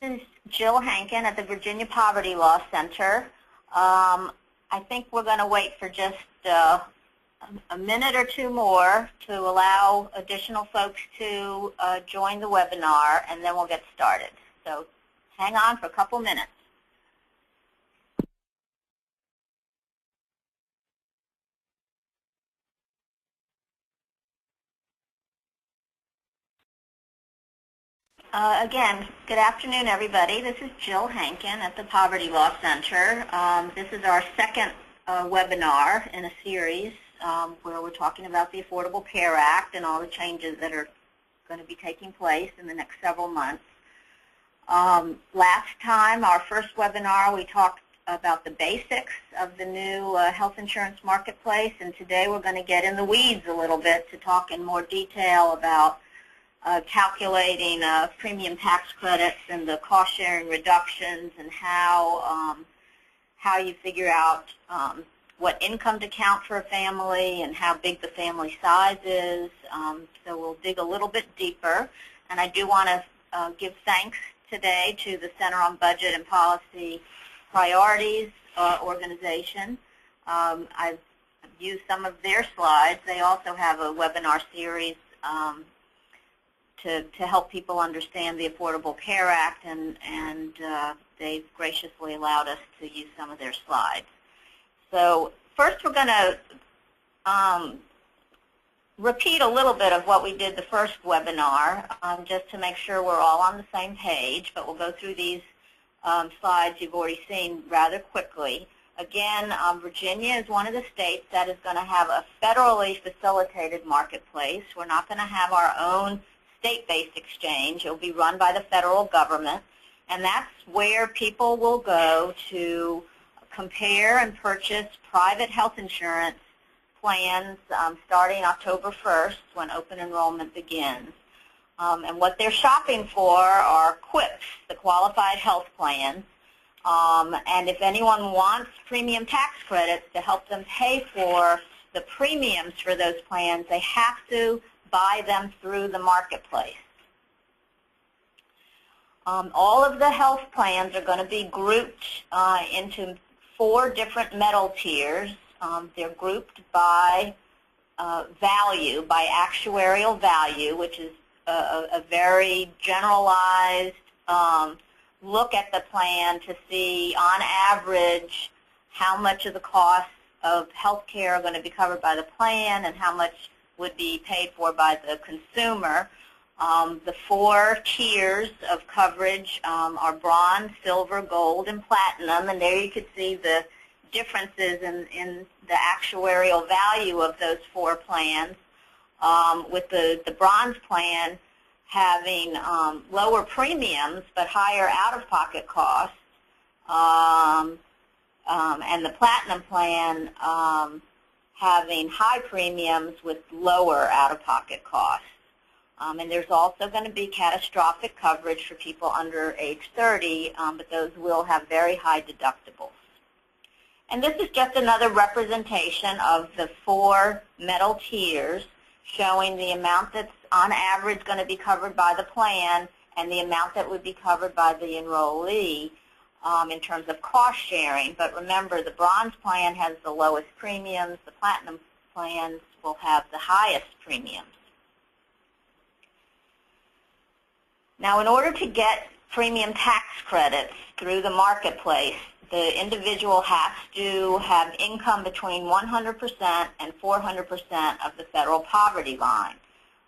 This is Jill Hankin at the Virginia Poverty Law Center. I think we're going to wait for just a minute or two more to allow additional folks to join the webinar, and then we'll get started. So hang on for a couple minutes. Again, good afternoon, everybody. This is Jill Hankin at the Poverty Law Center. This is our second webinar in a series where we're talking about the Affordable Care Act and all the changes that are going to be taking place in the next several months. Last time, our first webinar, we talked about the basics of the new health insurance marketplace, and today we're going to get in the weeds a little bit to talk in more detail about calculating premium tax credits and the cost-sharing reductions and how you figure out what income to count for a family and how big the family size is. So we'll dig a little bit deeper. And I do want to give thanks today to the Center on Budget and Policy Priorities organization. I've used some of their slides. They also have a webinar series to help people understand the Affordable Care Act, and they've graciously allowed us to use some of their slides. So first we're going to repeat a little bit of what we did the first webinar just to make sure we're all on the same page, but we'll go through these slides you've already seen rather quickly. Again, Virginia is one of the states that is going to have a federally facilitated marketplace. We're not going to have our own state-based exchange. It will be run by the federal government, and that's where people will go to compare and purchase private health insurance plans starting October 1st when open enrollment begins. And what they're shopping for are QIPs, the Qualified Health Plans, and if anyone wants premium tax credits to help them pay for the premiums for those plans, they have to buy them through the marketplace. All of the health plans are going to be grouped into 4 different metal tiers. They're grouped by value, by actuarial value, which is a very generalized look at the plan to see, on average, how much of the costs of health care are going to be covered by the plan and how much would be paid for by the consumer. The 4 tiers of coverage are bronze, silver, gold, and platinum, and there you can see the differences in the actuarial value of those 4 plans, with the bronze plan having lower premiums but higher out-of-pocket costs, and the platinum plan having high premiums with lower out-of-pocket costs. And there's also going to be catastrophic coverage for people under age 30, but those will have very high deductibles. And this is just another representation of the 4 metal tiers showing the amount that's on average going to be covered by the plan and the amount that would be covered by the enrollee in terms of cost sharing. But remember, the bronze plan has the lowest premiums. The platinum plans will have the highest premiums. Now, in order to get premium tax credits through the marketplace, the individual has to have income between 100% and 400% of the federal poverty line.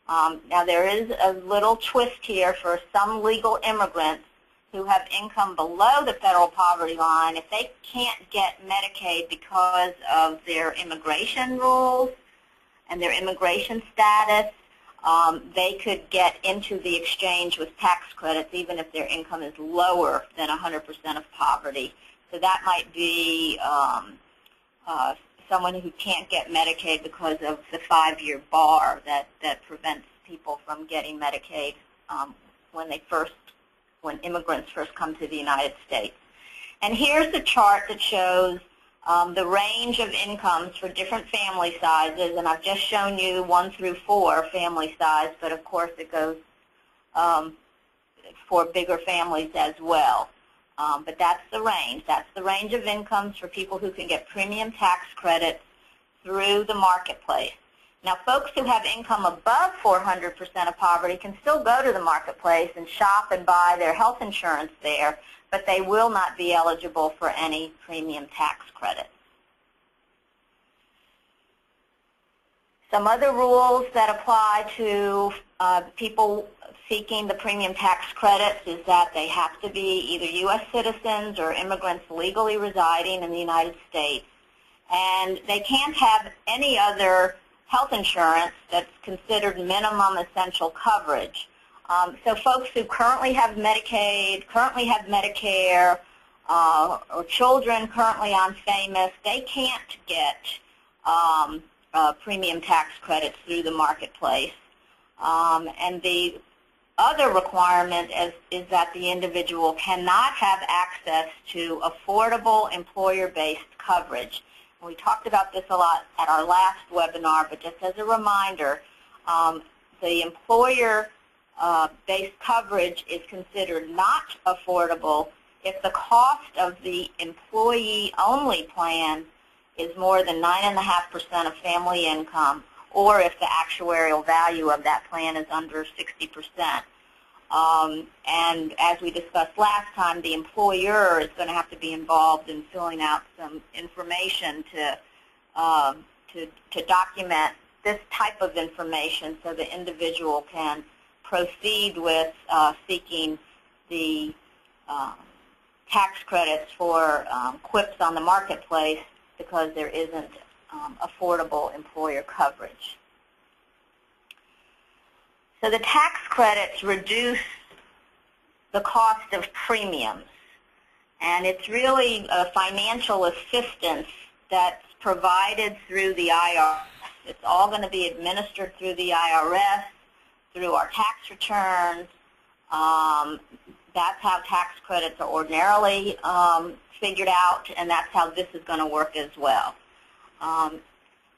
Now, there is a little twist here for some legal immigrants who have income below the federal poverty line. If they can't get Medicaid because of their immigration rules and their immigration status, they could get into the exchange with tax credits even if their income is lower than 100% of poverty. So that might be someone who can't get Medicaid because of the 5-year bar that prevents people from getting Medicaid when immigrants first come to the United States. And here's the chart that shows the range of incomes for different family sizes, and I've just shown you 1 through 4 family size, but of course it goes for bigger families as well. But that's the range. That's the range of incomes for people who can get premium tax credits through the marketplace. Now, folks who have income above 400% of poverty can still go to the marketplace and shop and buy their health insurance there, but they will not be eligible for any premium tax credits. Some other rules that apply to people seeking the premium tax credits is that they have to be either U.S. citizens or immigrants legally residing in the United States, and they can't have any other health insurance that's considered minimum essential coverage. So folks who currently have Medicaid, currently have Medicare, or children currently on FAMUS, they can't get premium tax credits through the marketplace. And the other requirement is that the individual cannot have access to affordable employer-based coverage. And we talked about this a lot at our last webinar, but just as a reminder, the employer-based coverage is considered not affordable if the cost of the employee-only plan is more than 9.5% of family income, or if the actuarial value of that plan is under 60%. And as we discussed last time, the employer is going to have to be involved in filling out some information to document this type of information so the individual can proceed with seeking the tax credits for QIPs on the marketplace because there isn't affordable employer coverage. So the tax credits reduce the cost of premiums, and it's really a financial assistance that's provided through the IRS. It's all going to be administered through the IRS, through our tax returns. That's how tax credits are ordinarily figured out, and that's how this is going to work as well.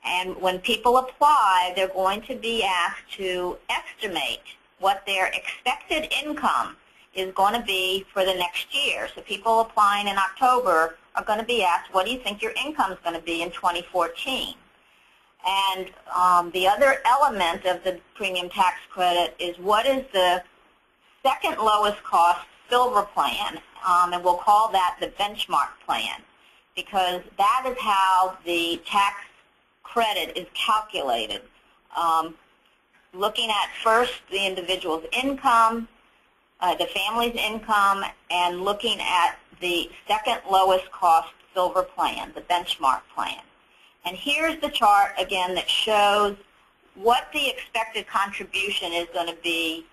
And when people apply, they're going to be asked to estimate what their expected income is going to be for the next year. So people applying in October are going to be asked, what do you think your income is going to be in 2014? And the other element of the premium tax credit is what is the second lowest cost silver plan, and we'll call that the benchmark plan, because that is how the tax credit is calculated. Looking at first the individual's income, the family's income, and looking at the second lowest cost silver plan, the benchmark plan. And here's the chart again that shows what the expected contribution is going to be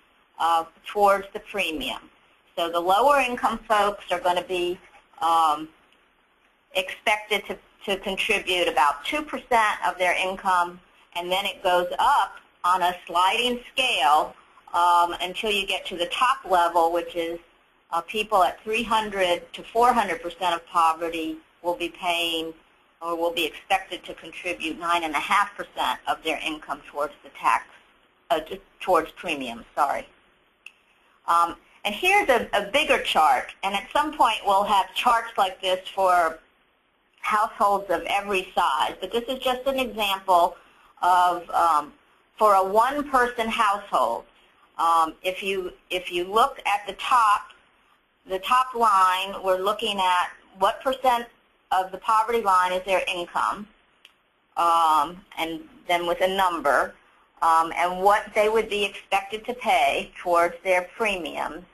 towards the premium. So the lower income folks are going to be expected to contribute about 2% of their income, and then it goes up on a sliding scale until you get to the top level, which is people at 300 to 400% of poverty will be paying or will be expected to contribute 9.5% of their income towards the tax, towards premiums, sorry. And here's a bigger chart, and at some point we'll have charts like this for households of every size, but this is just an example of for a one-person household. If you look at the top line, we're looking at what percent of the poverty line is their income, and then with a number, and what they would be expected to pay towards their premiums,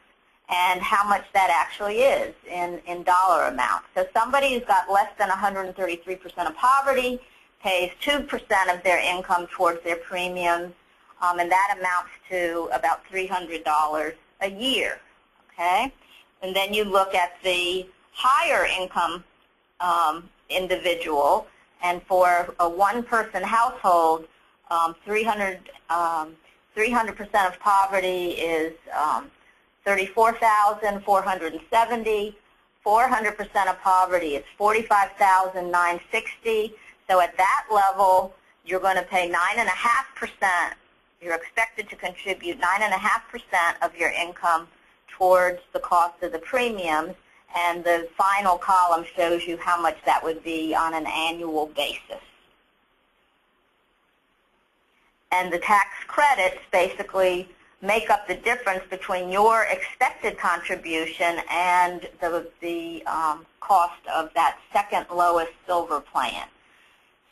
and how much that actually is in dollar amount. So somebody who's got less than 133% of poverty pays 2% of their income towards their premiums, and that amounts to about $300 a year, okay? And then you look at the higher income individual, and for a one-person household, 300% of poverty is $34,470. 400% of poverty is $45,960. So at that level, you're going to pay 9.5%. You're expected to contribute 9.5% of your income towards the cost of the premiums, and the final column shows you how much that would be on an annual basis. And the tax credits basically make up the difference between your expected contribution and the cost of that second lowest silver plan.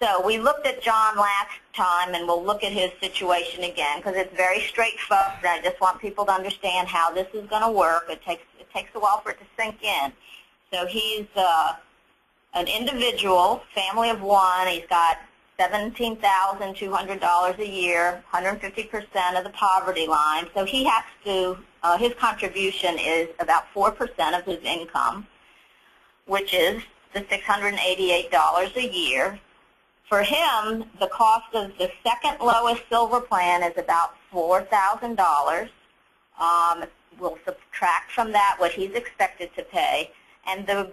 So we looked at John last time, and we'll look at his situation again because it's very straightforward. I just want people to understand how this is going to work. It takes a while for it to sink in. So he's an individual, family of one. He's got $17,200 a year, 150% of the poverty line. So he has to, his contribution is about 4% of his income, which is the $688 a year. For him, the cost of the second lowest silver plan is about $4,000. We'll subtract from that what he's expected to pay, and the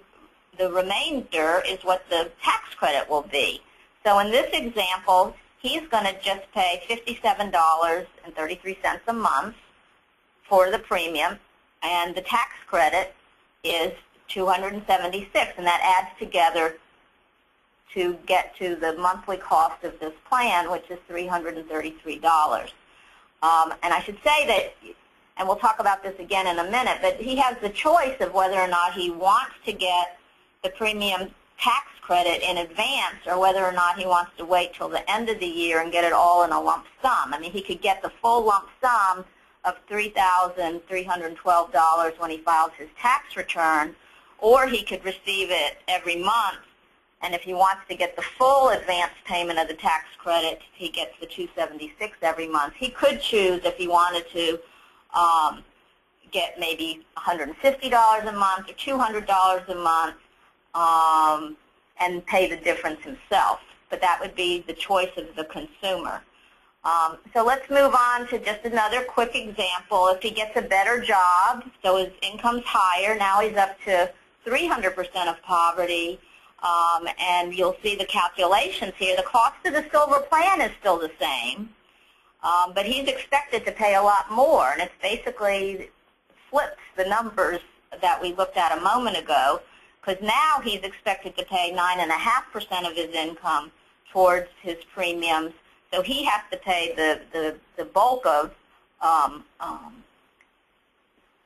remainder is what the tax credit will be. So in this example, he's going to just pay $57.33 a month for the premium, and the tax credit is $276, and that adds together to get to the monthly cost of this plan, which is $333. And I should say that, and we'll talk about this again in a minute, but he has the choice of whether or not he wants to get the premium tax credit in advance or whether or not he wants to wait till the end of the year and get it all in a lump sum. I mean, he could get the full lump sum of $3,312 when he files his tax return, or he could receive it every month. And if he wants to get the full advance payment of the tax credit, he gets the $276 every month. He could choose, if he wanted to, get maybe $150 a month or $200 a month and pay the difference himself. But that would be the choice of the consumer. So let's move on to just another quick example. If he gets a better job, so his income's higher, now he's up to 300% of poverty. And you'll see the calculations here. The cost of the silver plan is still the same, but he's expected to pay a lot more, and it's basically flips the numbers that we looked at a moment ago, because now he's expected to pay 9.5% of his income towards his premiums, so he has to pay the bulk of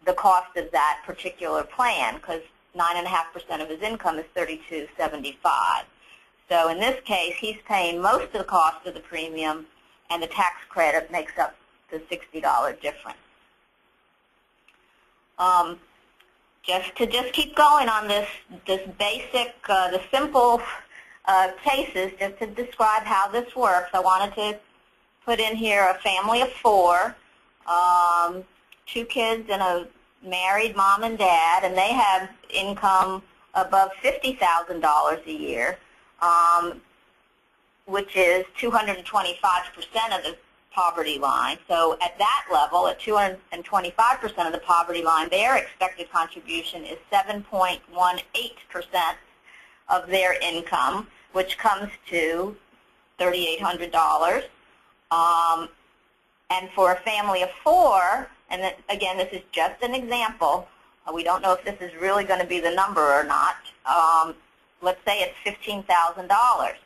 the cost of that particular plan, because 9.5% of his income is $32.75. So in this case, he's paying most of the cost of the premium, and the tax credit makes up the $60 difference. Just keep going on this basic, the simple cases, just to describe how this works. I wanted to put in here a family of four, 2 kids and a married mom and dad, and they have income above $50,000 a year, which is 225% of the poverty line. So at that level, at 225% of the poverty line, their expected contribution is 7.18% of their income, which comes to $3,800. And for a family of 4, and again, this is just an example. We don't know if this is really going to be the number or not. Let's say it's $15,000.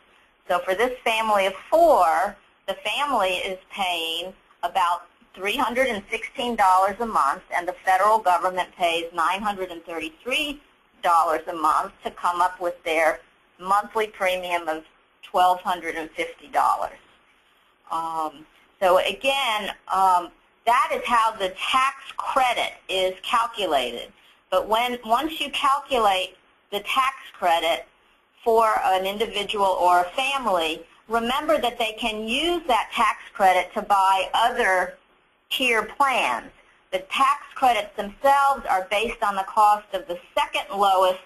So for this family of 4, the family is paying about $316 a month, and the federal government pays $933 a month to come up with their monthly premium of $1,250. So again, that is how the tax credit is calculated. But once you calculate the tax credit for an individual or a family, remember that they can use that tax credit to buy other tier plans. The tax credits themselves are based on the cost of the second lowest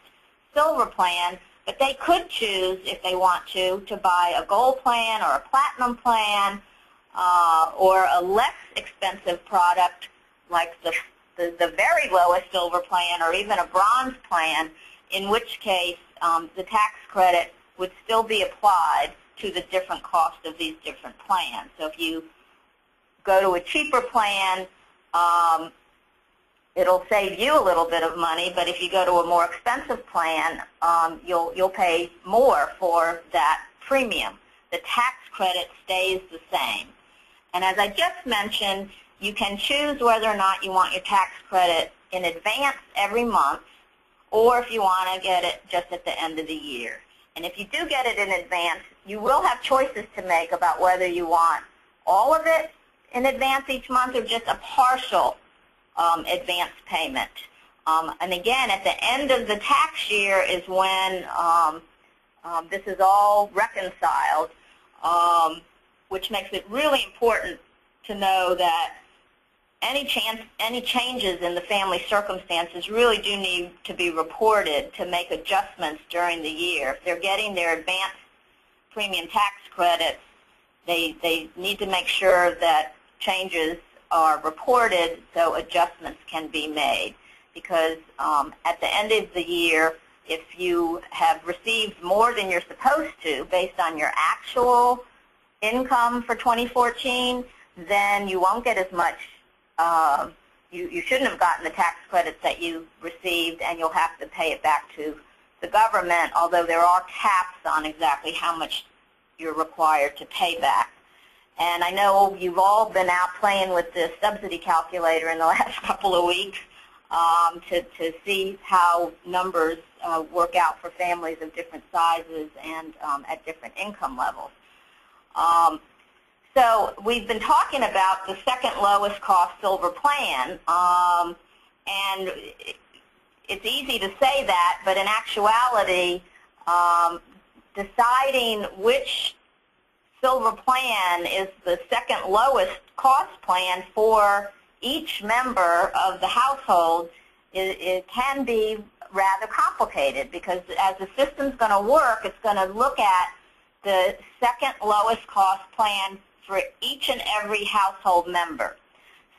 silver plan, but they could choose, if they want to buy a gold plan or a platinum plan, or a less expensive product like the very lowest silver plan or even a bronze plan, in which case the tax credit would still be applied to the different cost of these different plans. So if you go to a cheaper plan, it'll save you a little bit of money, but if you go to a more expensive plan, you'll pay more for that premium. The tax credit stays the same. And as I just mentioned, you can choose whether or not you want your tax credit in advance every month, or if you want to get it just at the end of the year. And if you do get it in advance, you will have choices to make about whether you want all of it in advance each month or just a partial advance payment. And again, at the end of the tax year is when this is all reconciled, which makes it really important to know that any changes in the family circumstances really do need to be reported to make adjustments during the year. If they're getting their advance premium tax credits, they need to make sure that changes are reported so adjustments can be made. Because at the end of the year, if you have received more than you're supposed to based on your actual income for 2014, then you won't get as much. You shouldn't have gotten the tax credits that you received, and you'll have to pay it back to the government, although there are caps on exactly how much you're required to pay back. And I know you've all been out playing with the subsidy calculator in the last couple of weeks to see how numbers work out for families of different sizes and at different income levels. So we've been talking about the second lowest cost silver plan, and it's easy to say that, but in actuality, deciding which silver plan is the second lowest cost plan for each member of the household, it can be rather complicated, because as the system's going to work, it's going to look at the second lowest cost plan for each and every household member.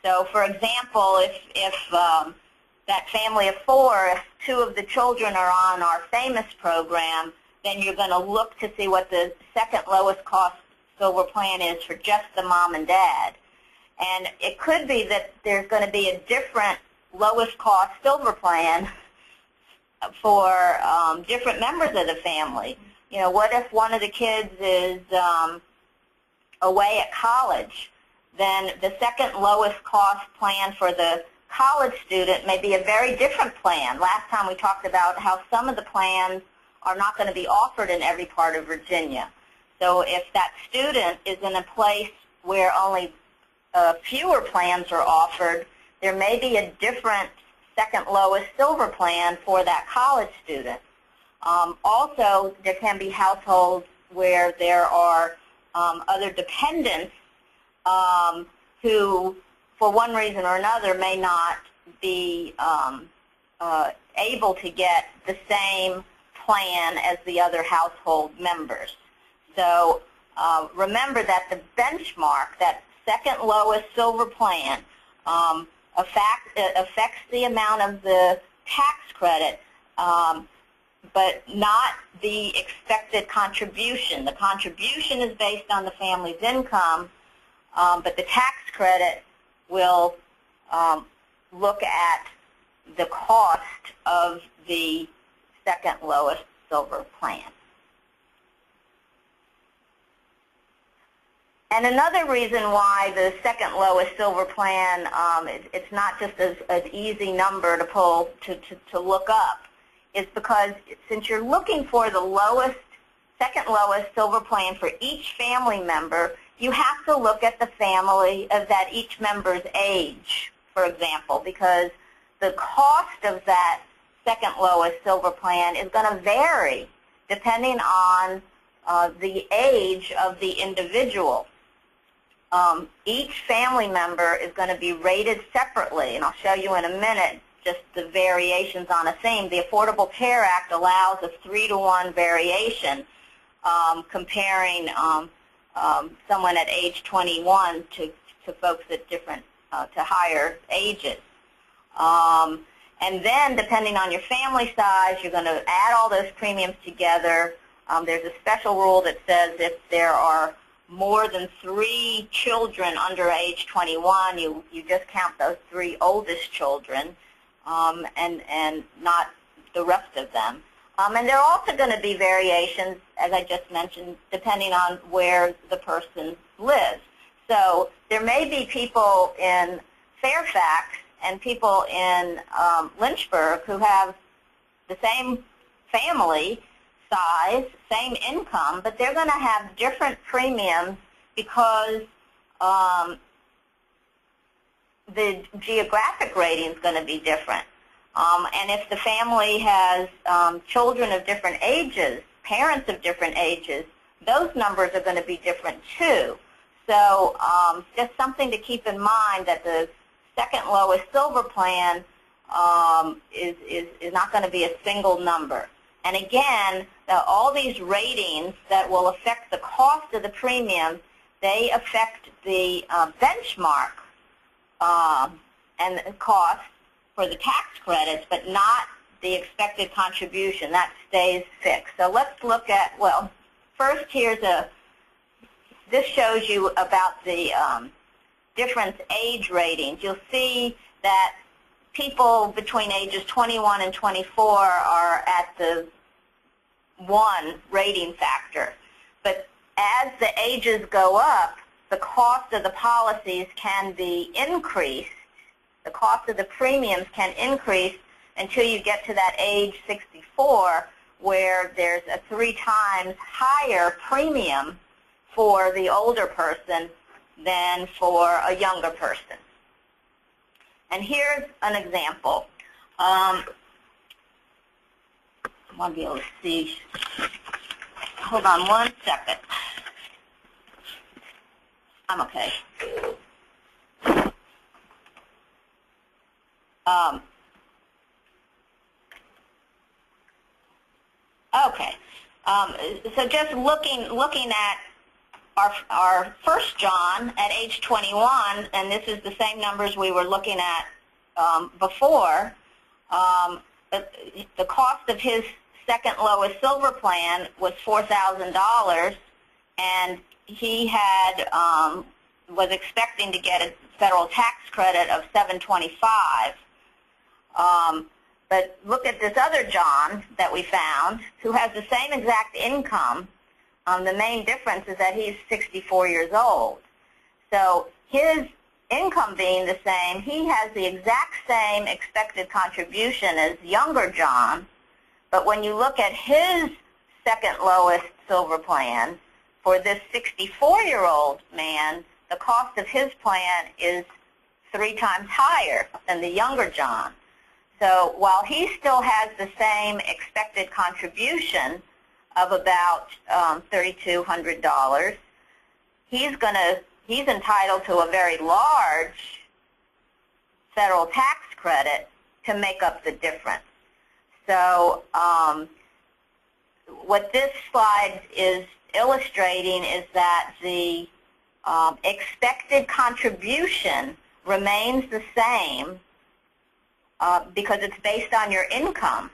So, for example, if that family of four, if two of the children are on our FAMOUS program, then you're going to look to see what the second lowest cost silver plan is for just the mom and dad. And it could be that there's going to be a different lowest cost silver plan for different members of the family. You know, what if one of the kids is away at college? Then the second lowest cost plan for the college student may be a very different plan. Last time we talked about how some of the plans are not going to be offered in every part of Virginia. So if that student is in a place where only fewer plans are offered, there may be a different second lowest silver plan for that college student. Also, there can be households where there are other dependents who, for one reason or another, may not be able to get the same plan as the other household members. So remember that the benchmark, that second lowest silver plan, affects the amount of the tax credit, but not the expected contribution. The contribution is based on the family's income, but the tax credit will look at the cost of the second lowest silver plan. And another reason why the second lowest silver plan, it's not just an easy number to pull to look up, is because since you're looking for the second lowest silver plan for each family member, you have to look at the family of that each member's age, for example, because the cost of that second lowest silver plan is going to vary depending on the age of the individual. Each family member is going to be rated separately, and I'll show you in a minute just the variations on a theme. The Affordable Care Act allows a 3-to-1 variation comparing someone at age 21 to folks at different, to higher ages. And then, depending on your family size, you're going to add all those premiums together. There's a special rule that says if there are more than 3 children under age 21, you just count those 3 oldest children, and not the rest of them. And there are also going to be variations, as I just mentioned, depending on where the person lives. So there may be people in Fairfax and people in Lynchburg who have the same family size, same income, but they're going to have different premiums because the geographic rating is going to be different. And if the family has children of different ages, parents of different ages, those numbers are going to be different too. So just something to keep in mind, that the second lowest silver plan is not going to be a single number. And again, all these ratings that will affect the cost of the premium, they affect the benchmark and the cost for the tax credits, but not the expected contribution. That stays fixed. So let's look at, well, first this shows you about the different age ratings. You'll see that people between ages 21 and 24 are at the 1 rating factor. But as the ages go up, the cost of the policies can be increased. The cost of the premiums can increase until you get to that age 64, where there's a 3 times higher premium for the older person than for a younger person. And here's an example. I want to be able to see. Hold on 1 second. I'm okay. Okay. So just looking at our first John at age 21, and this is the same numbers we were looking at before. The cost of his second lowest silver plan was $4,000, and he had was expecting to get a federal tax credit of $725. But look at this other John that we found, who has the same exact income. The main difference is that he's 64 years old. So his income being the same, he has the exact same expected contribution as younger John. But when you look at his second lowest silver plan, for this 64-year-old man, the cost of his plan is 3 times higher than the younger John. So while he still has the same expected contribution of about $3,200, he's entitled to a very large federal tax credit to make up the difference. So what this slide is illustrating is that the expected contribution remains the same because it's based on your income.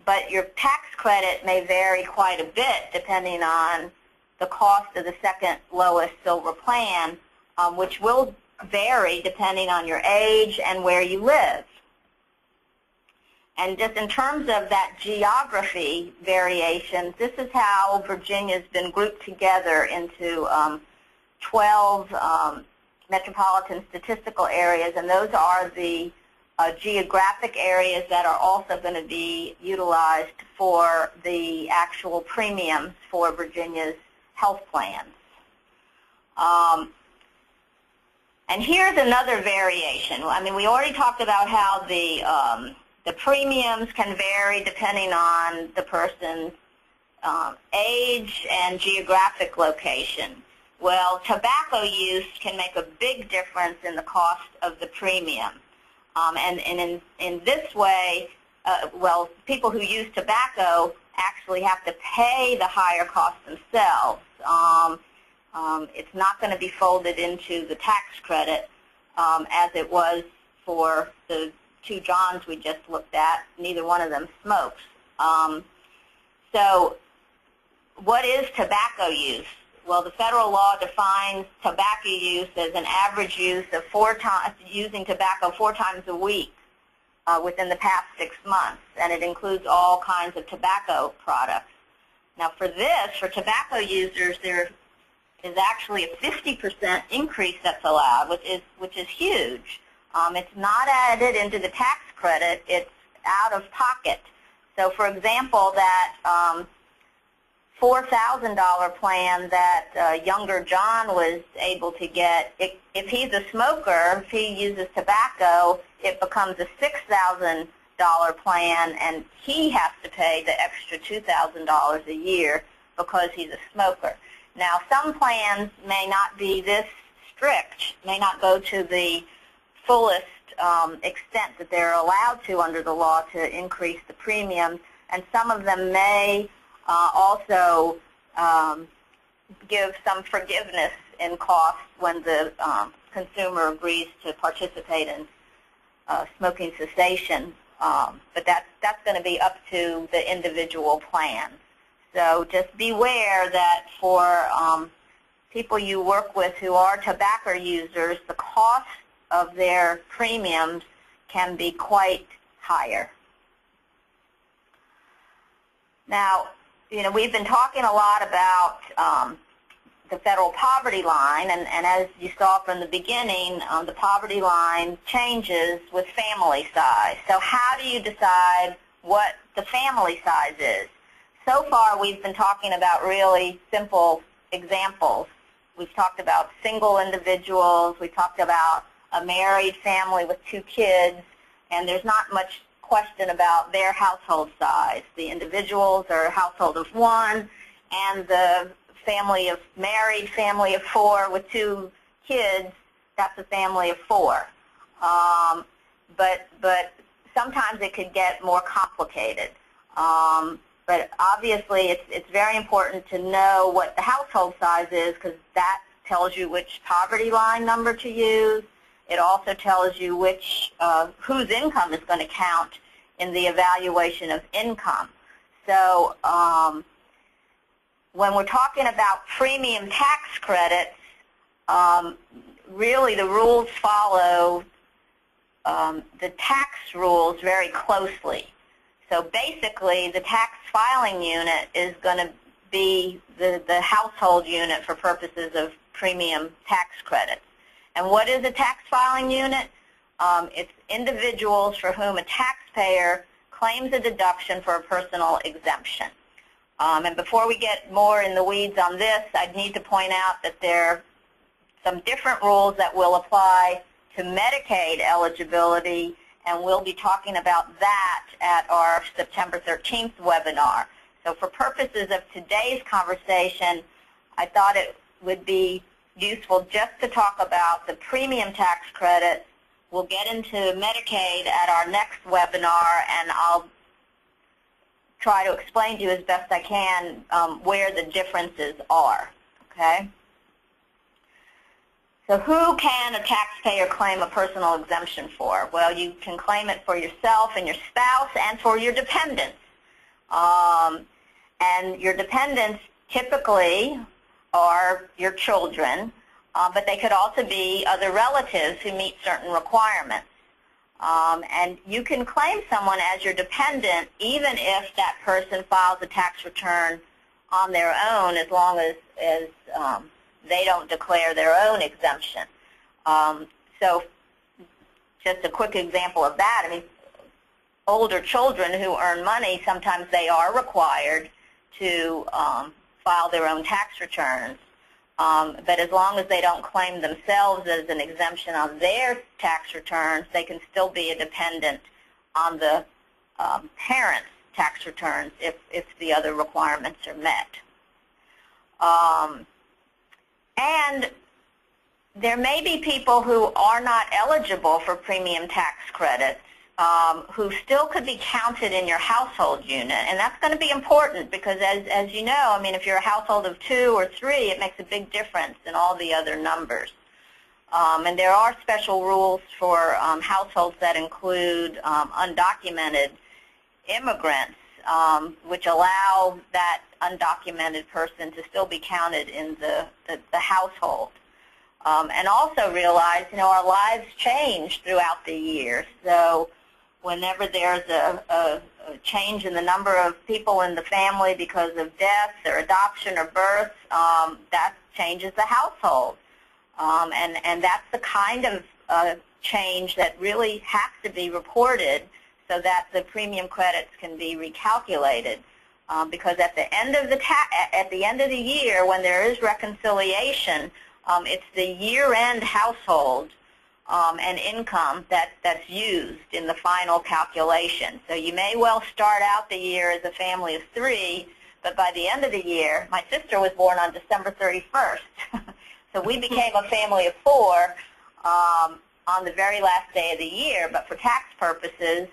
But your tax credit may vary quite a bit depending on the cost of the second lowest silver plan, which will vary depending on your age and where you live. And just in terms of that geography variation, this is how Virginia's been grouped together into 12 metropolitan statistical areas, and those are the geographic areas that are also going to be utilized for the actual premiums for Virginia's health plans. And here's another variation. I mean, we already talked about how the premiums can vary depending on the person's age and geographic location. Well, tobacco use can make a big difference in the cost of the premium. And in this way, well, people who use tobacco actually have to pay the higher cost themselves. It's not going to be folded into the tax credit as it was for the 2 Johns we just looked at. Neither one of them smokes. So what is tobacco use? Well, the federal law defines tobacco use as an average use of using tobacco 4 times a week within the past 6 months, and it includes all kinds of tobacco products. Now, for tobacco users, there is actually a 50% increase that's allowed, which is huge. It's not added into the tax credit; it's out of pocket. So, for example, that $4,000 plan that younger John was able to get, if he's a smoker, if he uses tobacco, it becomes a $6,000 plan, and he has to pay the extra $2,000 a year because he's a smoker. Now, some plans may not be this strict, may not go to the fullest extent that they're allowed to under the law to increase the premiums, and some of them may also give some forgiveness in costs when the consumer agrees to participate in smoking cessation. But that's going to be up to the individual plan. So just beware that for people you work with who are tobacco users, the cost of their premiums can be quite higher. Now, we've been talking a lot about the federal poverty line, and as you saw from the beginning, the poverty line changes with family size. So how do you decide what the family size is? So far, we've been talking about really simple examples. We've talked about single individuals. We talked about a married family with 2 kids, and there's not much question about their household size. The individuals are a household of 1, and the married family of 4 with 2 kids, that's a family of 4. But sometimes it could get more complicated. But obviously, it's very important to know what the household size is, because that tells you which poverty line number to use. It also tells you whose income is going to count in the evaluation of income. So when we're talking about premium tax credits, really the rules follow the tax rules very closely. So basically, the tax filing unit is going to be the household unit for purposes of premium tax credits. And what is a tax filing unit? It's individuals for whom a taxpayer claims a deduction for a personal exemption. And before we get more in the weeds on this, I'd need to point out that there are some different rules that will apply to Medicaid eligibility, and we'll be talking about that at our September 13th webinar. So for purposes of today's conversation, I thought it would be useful just to talk about the premium tax credit. We'll get into Medicaid at our next webinar, and I'll try to explain to you as best I can where the differences are, okay? So who can a taxpayer claim a personal exemption for? Well, you can claim it for yourself and your spouse and for your dependents. And your dependents typically are your children, but they could also be other relatives who meet certain requirements. And you can claim someone as your dependent even if that person files a tax return on their own, as long as they don't declare their own exemption. So just a quick example of that, I mean, older children who earn money, sometimes they are required to file their own tax returns. But as long as they don't claim themselves as an exemption on their tax returns, they can still be a dependent on the parent's tax returns if the other requirements are met. And there may be people who are not eligible for premium tax credits who still could be counted in your household unit. And that's going to be important because, as you know, I mean, if you're a household of 2 or 3, it makes a big difference in all the other numbers. And there are special rules for households that include undocumented immigrants. which allow that undocumented person to still be counted in the household. And also realize, our lives change throughout the year. So whenever there's a change in the number of people in the family because of death or adoption or birth, that changes the household. And that's the kind of change that really has to be reported so that the premium credits can be recalculated. Because at the end of the year, when there is reconciliation, it's the year-end household and income that's used in the final calculation. So you may well start out the year as a family of 3, but by the end of the year, my sister was born on December 31st. So we became a family of 4 on the very last day of the year, but for tax purposes,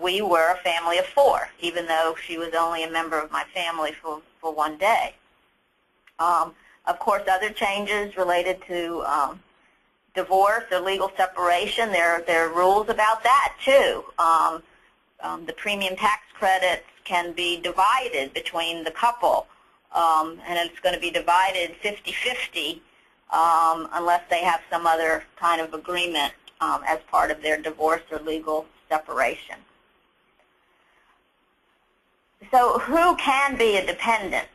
we were a family of 4, even though she was only a member of my family for 1 day. Of course, other changes related to divorce or legal separation, there are rules about that too. The premium tax credits can be divided between the couple, and it's going to be divided 50-50 unless they have some other kind of agreement as part of their divorce or legal separation. So who can be a dependent?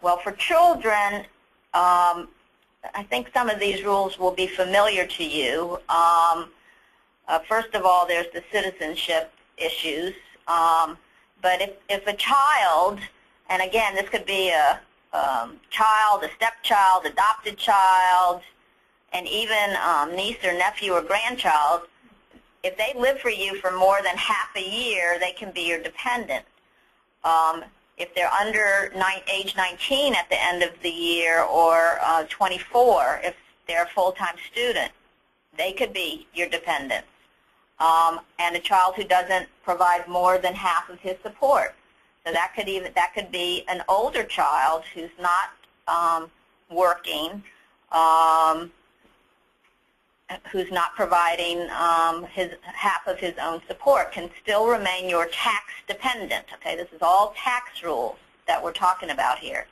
Well, for children, I think some of these rules will be familiar to you. First of all, there's the citizenship issues. But if a child, and again, this could be a child, a stepchild, adopted child, and even niece or nephew or grandchild, if they live for you for more than half a year, they can be your dependent. If they're under age 19 at the end of the year, or 24, if they're a full-time student, they could be your dependents. And a child who doesn't provide more than half of his support. So that could be an older child who's not working, who's not providing half of his own support, can still remain your tax dependent. Okay, this is all tax rules that we're talking about here.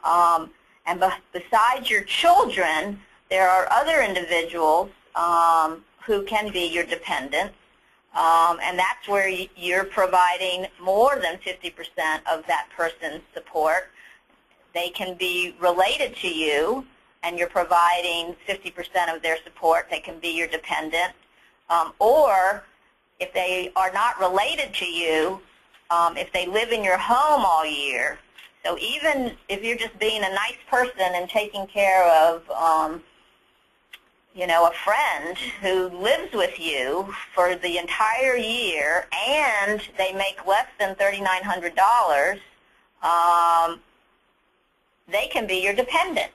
And besides your children, there are other individuals who can be your dependents, and that's where you're providing more than 50% of that person's support. They can be related to you, and you're providing 50% of their support. They can be your dependent. Or if they are not related to you, if they live in your home all year, so even if you're just being a nice person and taking care of, a friend who lives with you for the entire year and they make less than $3,900, they can be your dependent.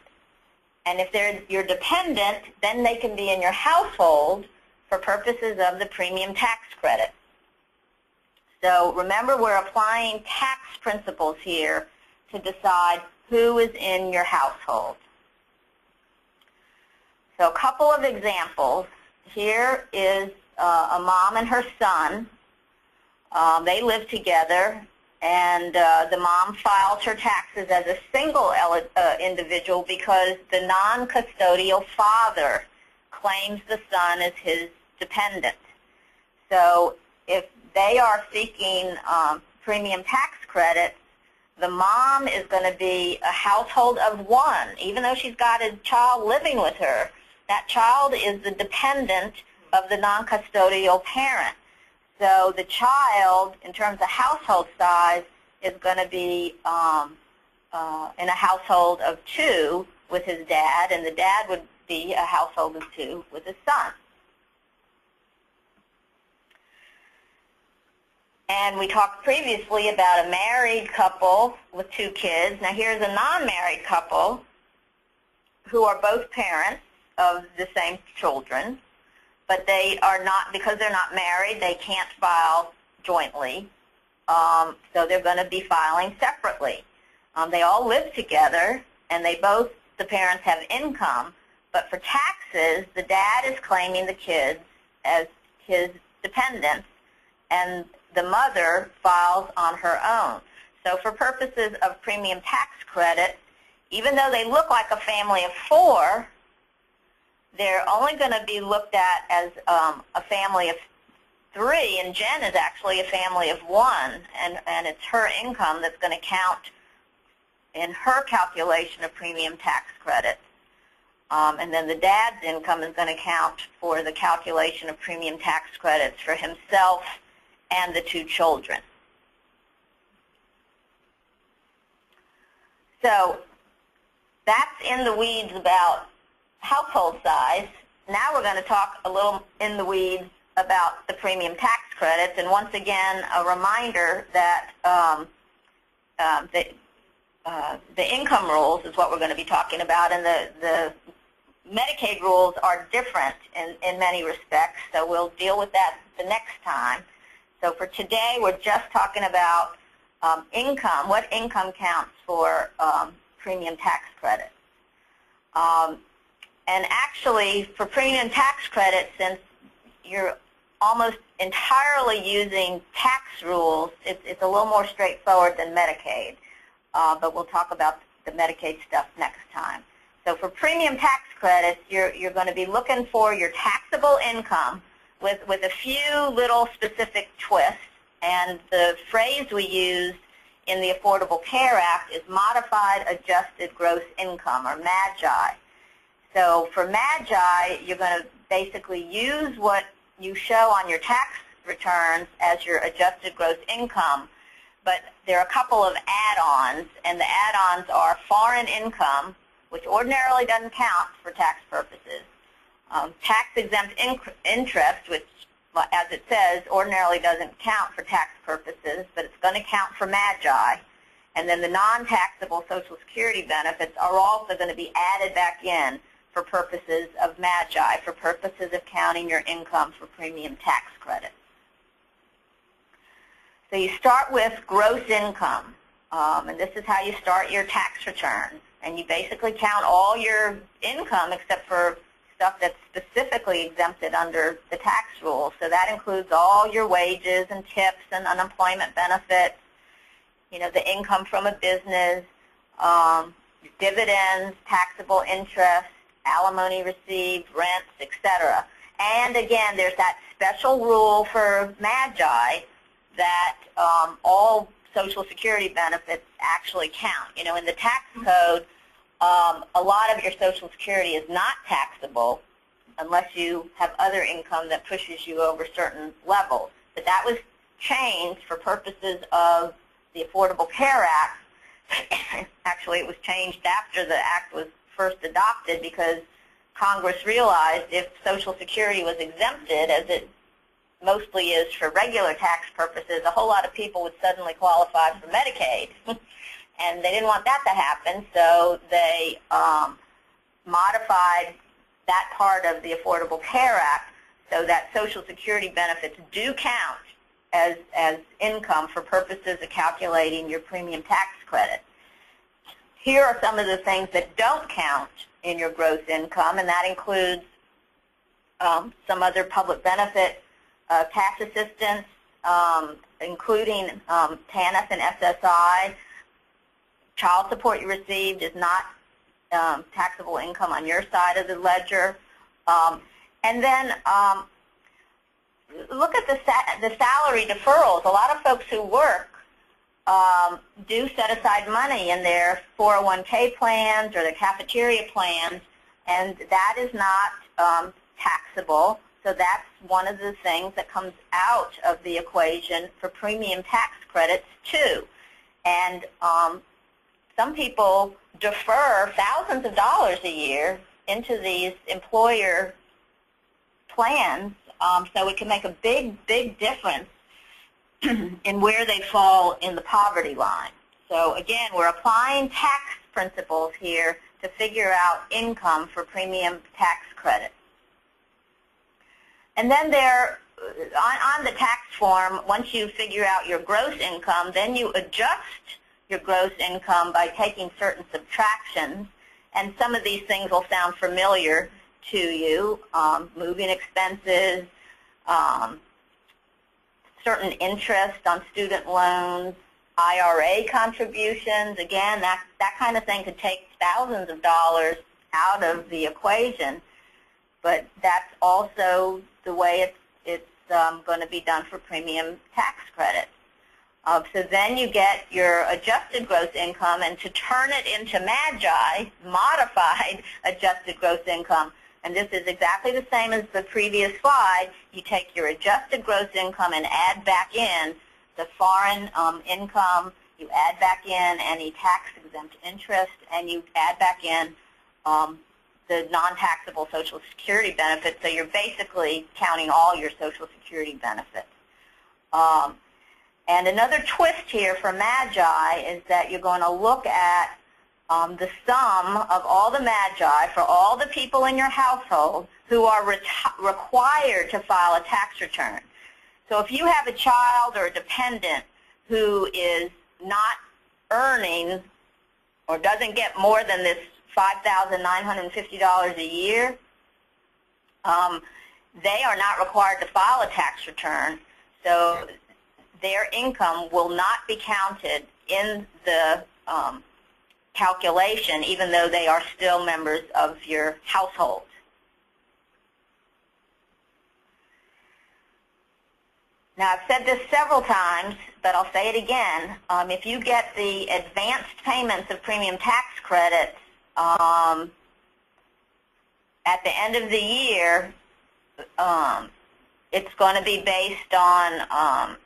And if they're your dependent, then they can be in your household for purposes of the premium tax credit. So remember, we're applying tax principles here to decide who is in your household. So a couple of examples. Here is a mom and her son. They live together, and the mom filed her taxes as a single individual because the non-custodial father claims the son as his dependent. So if they are seeking premium tax credits, the mom is going to be a household of 1. Even though she's got a child living with her, that child is the dependent of the non-custodial parent. So the child, in terms of household size, is going to be in a household of 2 with his dad, and the dad would be a household of 2 with his son. And we talked previously about a married couple with 2 kids. Now here's a non-married couple who are both parents of the same children, but they are not, because they're not married, they can't file jointly, so they're going to be filing separately. They all live together, and the parents have income, but for taxes, the dad is claiming the kids as his dependents, and the mother files on her own. So for purposes of premium tax credit, even though they look like a family of 4, they're only going to be looked at as a family of 3, and Jen is actually a family of 1, and it's her income that's going to count in her calculation of premium tax credit. And then the dad's income is going to count for the calculation of premium tax credits for himself and the 2 children. So that's in the weeds about household size. Now we're going to talk a little in the weeds about the premium tax credits. And once again, a reminder that the income rules is what we're going to be talking about, and the Medicaid rules are different in many respects, so we'll deal with that the next time. So for today, we're just talking about income, what income counts for premium tax credit. And actually, for premium tax credit, since you're almost entirely using tax rules, it's a little more straightforward than Medicaid. But we'll talk about the Medicaid stuff next time. So for premium tax credits, you're going to be looking for your taxable income with a few little specific twists. And the phrase we use in the Affordable Care Act is Modified Adjusted Gross Income, or MAGI. So for MAGI, you're going to basically use what you show on your tax returns as your adjusted gross income, but there are a couple of add-ons, and the add-ons are foreign income, which ordinarily doesn't count for tax purposes, tax-exempt interest, which, as it says, ordinarily doesn't count for tax purposes, but it's going to count for MAGI, and then the non-taxable Social Security benefits are also going to be added back in for purposes of MAGI, for purposes of counting your income for premium tax credit. So you start with gross income, and this is how you start your tax return. And you basically count all your income except for stuff that's specifically exempted under the tax rules. So that includes all your wages and tips and unemployment benefits, the income from a business, dividends, taxable interest, alimony received, rents, etc. And again, there's that special rule for MAGI that all Social Security benefits actually count. In the tax code, a lot of your Social Security is not taxable unless you have other income that pushes you over certain levels. But that was changed for purposes of the Affordable Care Act. Actually, it was changed after the act was first adopted because Congress realized if Social Security was exempted, as it mostly is for regular tax purposes, a whole lot of people would suddenly qualify for Medicaid. And they didn't want that to happen, so they modified that part of the Affordable Care Act so that Social Security benefits do count as income for purposes of calculating your premium tax credit. Here are some of the things that don't count in your gross income, and that includes some other public benefit tax assistance, including TANF and SSI. Child support you received is not taxable income on your side of the ledger. And then look at the salary deferrals. A lot of folks who work do set aside money in their 401k plans or their cafeteria plans, and that is not taxable. So that's one of the things that comes out of the equation for premium tax credits too. And some people defer thousands of dollars a year into these employer plans, so it can make a big, big difference in where they fall in the poverty line. So again, we're applying tax principles here to figure out income for premium tax credit. And then on the tax form, once you figure out your gross income, then you adjust your gross income by taking certain subtractions. And some of these things will sound familiar to you, moving expenses, certain interest on student loans, IRA contributions. Again, that kind of thing could take thousands of dollars out of the equation, but that's also the way it's going to be done for premium tax credits. So then you get your adjusted gross income, and to turn it into MAGI, modified adjusted gross income, and this is exactly the same as the previous slide. You take your adjusted gross income and add back in the foreign income, you add back in any tax-exempt interest, and you add back in the non-taxable Social Security benefits, so you're basically counting all your Social Security benefits. And another twist here for MAGI is that you're going to look at the sum of all the MAGI for all the people in your household who are required to file a tax return. So if you have a child or a dependent who is not earning or doesn't get more than this $5,950 a year, they are not required to file a tax return, so their income will not be counted in the calculation, even though they are still members of your household. Now, I've said this several times, but I'll say it again. If you get the advanced payments of premium tax credits at the end of the year, it's going to be based on,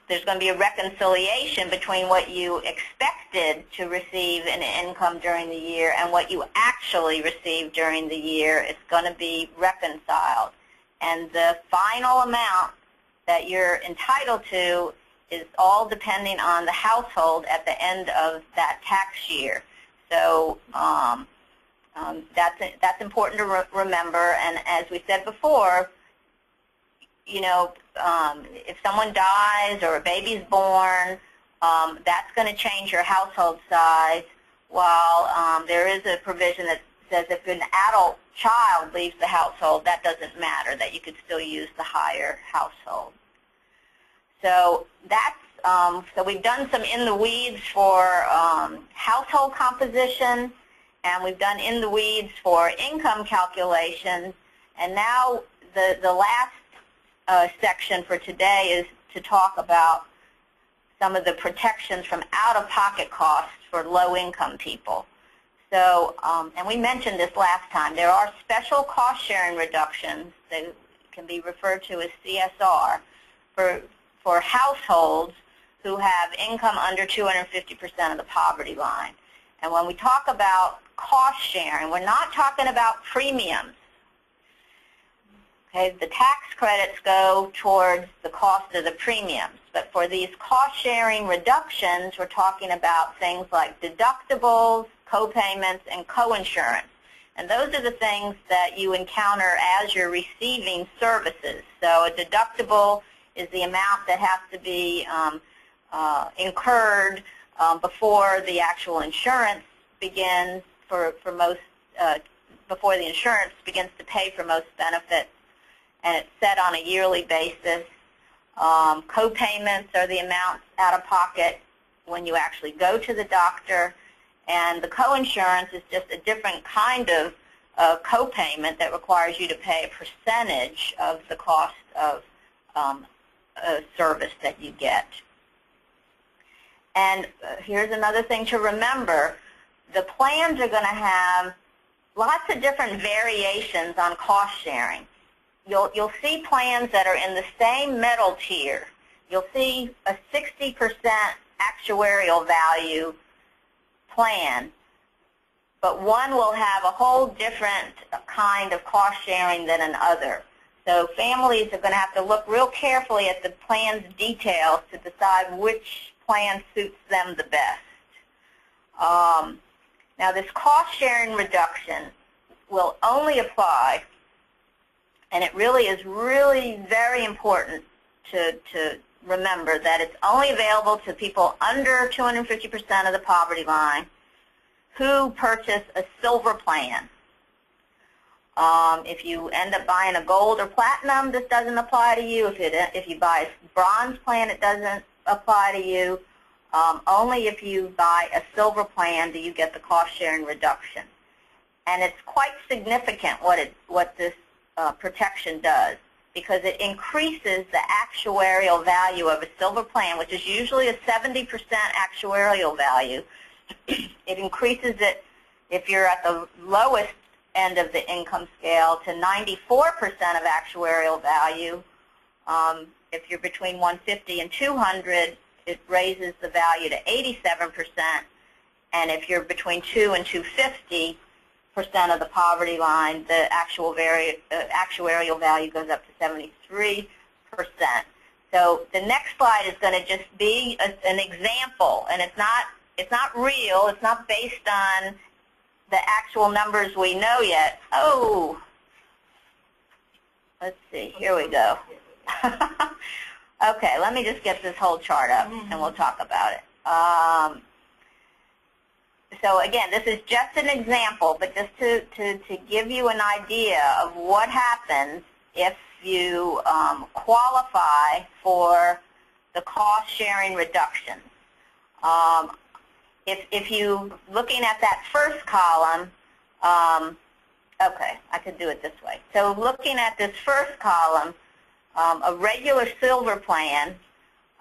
there's going to be a reconciliation between what you expected to receive in income during the year and what you actually received during the year. It's going to be reconciled. And the final amount that you're entitled to is all depending on the household at the end of that tax year. So that's important to remember. And as we said before, you know, if someone dies or a baby's born, that's going to change your household size, while there is a provision that says if an adult child leaves the household, that doesn't matter, that you could still use the higher household. So that's, so we've done some in the weeds for household composition, and we've done in the weeds for income calculations, and now the last section for today is to talk about some of the protections from out-of-pocket costs for low-income people. So, and we mentioned this last time, there are special cost-sharing reductions that can be referred to as CSR for households who have income under 250% of the poverty line. And when we talk about cost-sharing, we're not talking about premiums. Okay, the tax credits go towards the cost of the premiums, but for these cost-sharing reductions, we're talking about things like deductibles, co-payments, and co-insurance. And those are the things that you encounter as you're receiving services. So a deductible is the amount that has to be incurred before the actual insurance begins for most, before the insurance begins to pay for most benefits, and it's set on a yearly basis. Co-payments are the amounts out of pocket when you actually go to the doctor, and the co-insurance is just a different kind of co-payment that requires you to pay a percentage of the cost of a service that you get. And here's another thing to remember. The plans are going to have lots of different variations on cost sharing. You'll see plans that are in the same metal tier. You'll see a 60% actuarial value plan, but one will have a whole different kind of cost sharing than another. So families are going to have to look real carefully at the plan's details to decide which plan suits them the best. Now, this cost sharing reduction will only apply, and it really is very important to remember that it's only available to people under 250% of the poverty line who purchase a silver plan. If you end up buying a gold or platinum, this doesn't apply to you. If you buy a bronze plan, it doesn't apply to you. Only if you buy a silver plan do you get the cost-sharing reduction. And it's quite significant what this protection does, because it increases the actuarial value of a silver plan, which is usually a 70% actuarial value. It increases it, if you're at the lowest end of the income scale, to 94% of actuarial value. If you're between 150 and 200, it raises the value to 87%. And if you're between 2 and 250% of the poverty line, the actuarial value goes up to 73%. So the next slide is going to just be an example, and it's not real. It's not based on the actual numbers we know yet. Oh, let's see. Here we go. Okay, let me just get this whole chart up, and we'll talk about it. So again, this is just an example, but just to give you an idea of what happens if you qualify for the cost-sharing reduction. If you, looking at that first column, okay, I could do it this way. So looking at this first column, a regular silver plan,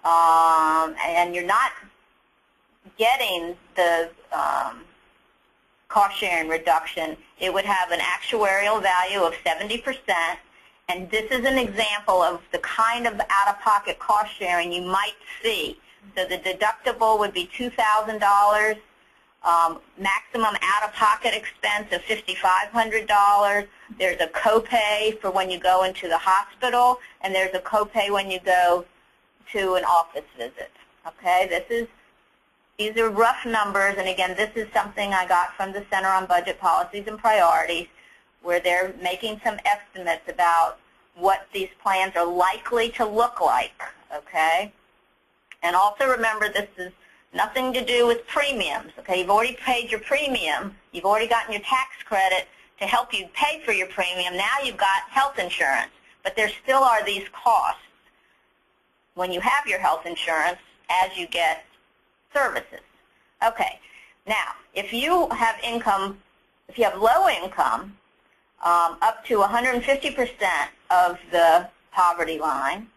and you're not getting the cost-sharing reduction, it would have an actuarial value of 70%, and this is an example of the kind of out-of-pocket cost-sharing you might see. So the deductible would be $2,000, maximum out-of-pocket expense of $5,500. There's a copay for when you go into the hospital, and there's a copay when you go to an office visit. Okay, these are rough numbers, and again, this is something I got from the Center on Budget Policies and Priorities, where they're making some estimates about what these plans are likely to look like. Okay. And also remember, this is nothing to do with premiums. Okay, you've already paid your premium. You've already gotten your tax credit to help you pay for your premium. Now you've got health insurance, but there still are these costs when you have your health insurance as you get services. Okay, now if you have income, if you have low income, up to 150% of the poverty line.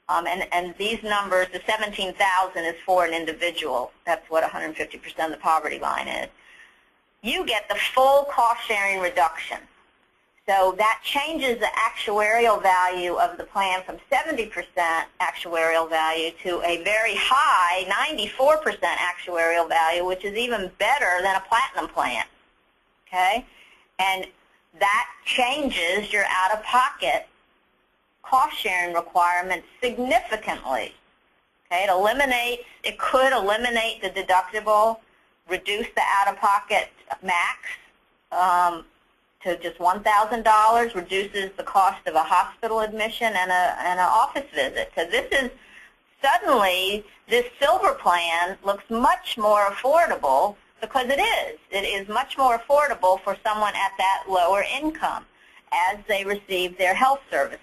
And these numbers, the 17,000 is for an individual. That's what 150% of the poverty line is. You get the full cost-sharing reduction. So that changes the actuarial value of the plan from 70% actuarial value to a very high 94% actuarial value, which is even better than a platinum plan. Okay? And that changes your out-of-pocket cost-sharing requirements significantly. Okay, it could eliminate the deductible, reduce the out-of-pocket max to just $1,000, reduces the cost of a hospital admission and an office visit. So this is, suddenly, this silver plan looks much more affordable, because it is. It is much more affordable for someone at that lower income as they receive their health services.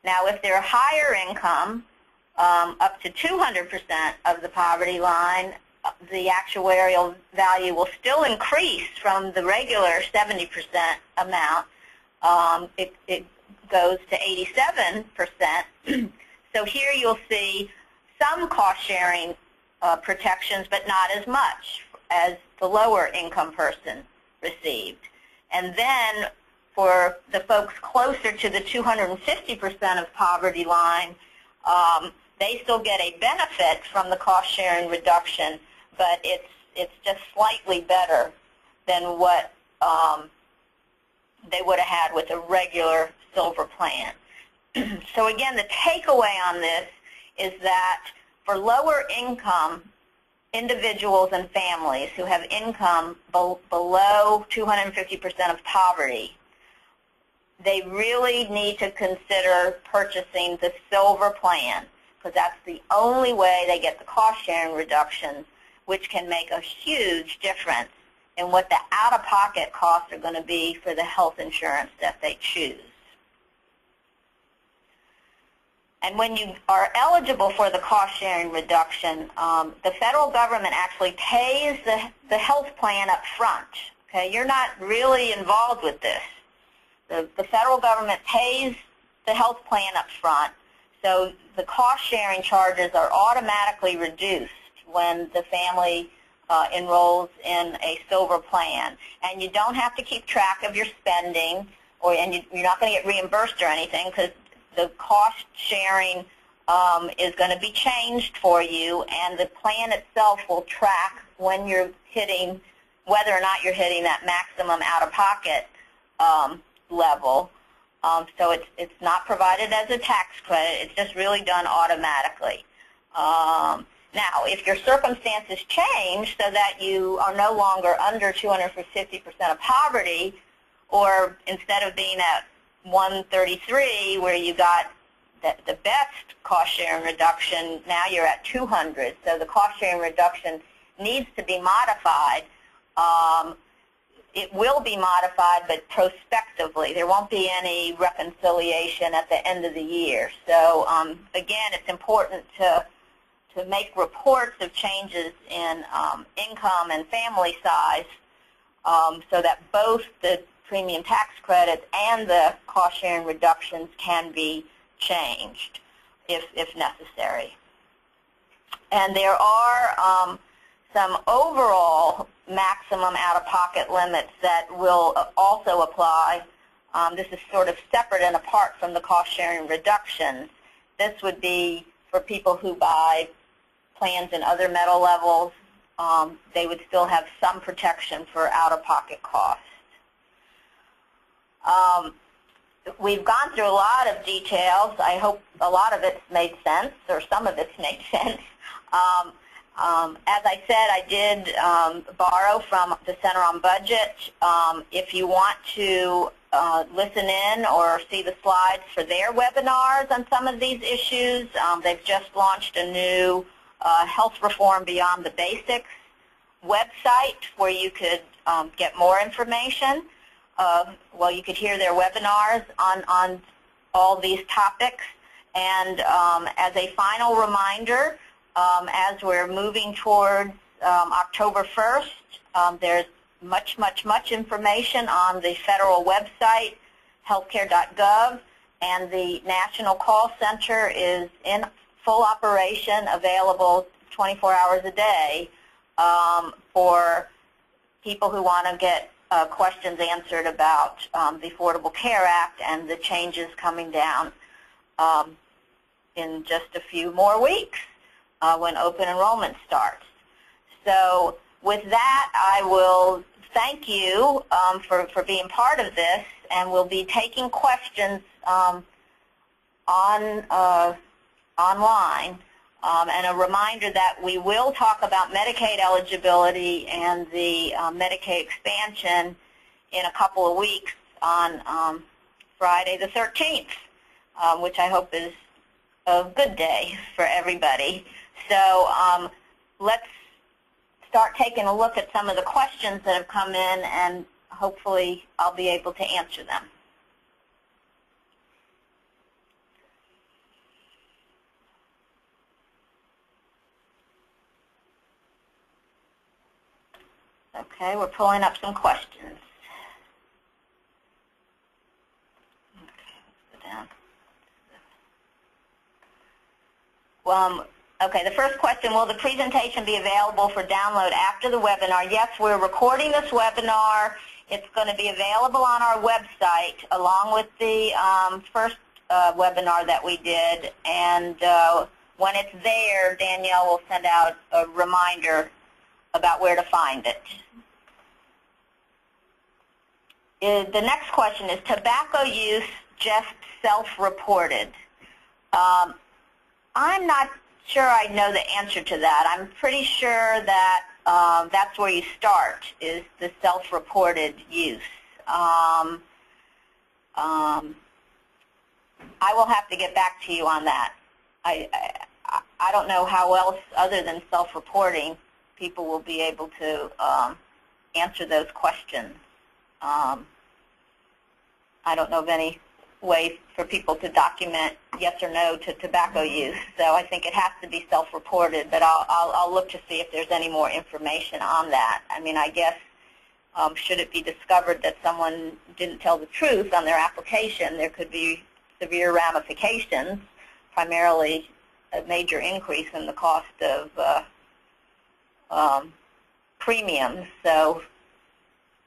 Now, if they're higher income, up to 200% of the poverty line, the actuarial value will still increase from the regular 70% amount. It goes to 87%. So here you'll see some cost-sharing protections, but not as much as the lower income person received. And then for the folks closer to the 250% of poverty line, they still get a benefit from the cost-sharing reduction, but it's just slightly better than what they would have had with a regular silver plan. So again, the takeaway on this is that for lower income individuals and families who have income below 250% of poverty, they really need to consider purchasing the silver plan, because that's the only way they get the cost-sharing reduction, which can make a huge difference and what the out-of-pocket costs are going to be for the health insurance that they choose. And when you are eligible for the cost-sharing reduction, the federal government actually pays the health plan up front. Okay, you're not really involved with this. The federal government pays the health plan up front, so the cost-sharing charges are automatically reduced when the family enrolls in a silver plan. And you don't have to keep track of your spending, and you're not going to get reimbursed or anything, because the cost sharing is going to be changed for you, and the plan itself will track when you're hitting, whether or not you're hitting that maximum out-of-pocket level. So it's not provided as a tax credit. It's just really done automatically. Now, if your circumstances change so that you are no longer under 250% of poverty, or instead of being at 133 where you got the best cost-sharing reduction, now you're at 200. So the cost-sharing reduction needs to be modified. It will be modified, but prospectively. There won't be any reconciliation at the end of the year. So again, it's important to make reports of changes in income and family size so that both the premium tax credits and the cost-sharing reductions can be changed if necessary. And there are some overall maximum out-of-pocket limits that will also apply. This is sort of separate and apart from the cost-sharing reductions. This would be for people who buy plans in other metal levels. They would still have some protection for out-of-pocket costs. We've gone through a lot of details. I hope a lot of it's made sense, or some of it's made sense. As I said, I did borrow from the Center on Budget. If you want to listen in or see the slides for their webinars on some of these issues, they've just launched a new Health Reform Beyond the Basics website where you could get more information. Well, you could hear their webinars on all these topics. And as a final reminder, as we're moving towards October 1st, there's much information on the federal website, healthcare.gov, and the National Call Center is in full operation, available 24 hours a day for people who want to get questions answered about the Affordable Care Act and the changes coming down in just a few more weeks when open enrollment starts. So with that, I will thank you for being part of this, and we'll be taking questions online. And a reminder that we will talk about Medicaid eligibility and the Medicaid expansion in a couple of weeks on Friday the 13th, which I hope is a good day for everybody. So let's start taking a look at some of the questions that have come in, and hopefully I'll be able to answer them. Okay, we're pulling up some questions. Okay, let's go down. Okay, the first question, will the presentation be available for download after the webinar? Yes, we're recording this webinar. It's going to be available on our website along with the first webinar that we did. And when it's there, Danielle will send out a reminder about where to find it. The next question is, tobacco use just self-reported? I'm not sure I know the answer to that. I'm pretty sure that that's where you start, is the self-reported use. I will have to get back to you on that. I don't know how else, other than self-reporting, people will be able to answer those questions. I don't know of any way for people to document yes or no to tobacco use, so I think it has to be self-reported, but I'll look to see if there's any more information on that. I mean, I guess should it be discovered that someone didn't tell the truth on their application, there could be severe ramifications, primarily a major increase in the cost of premiums. So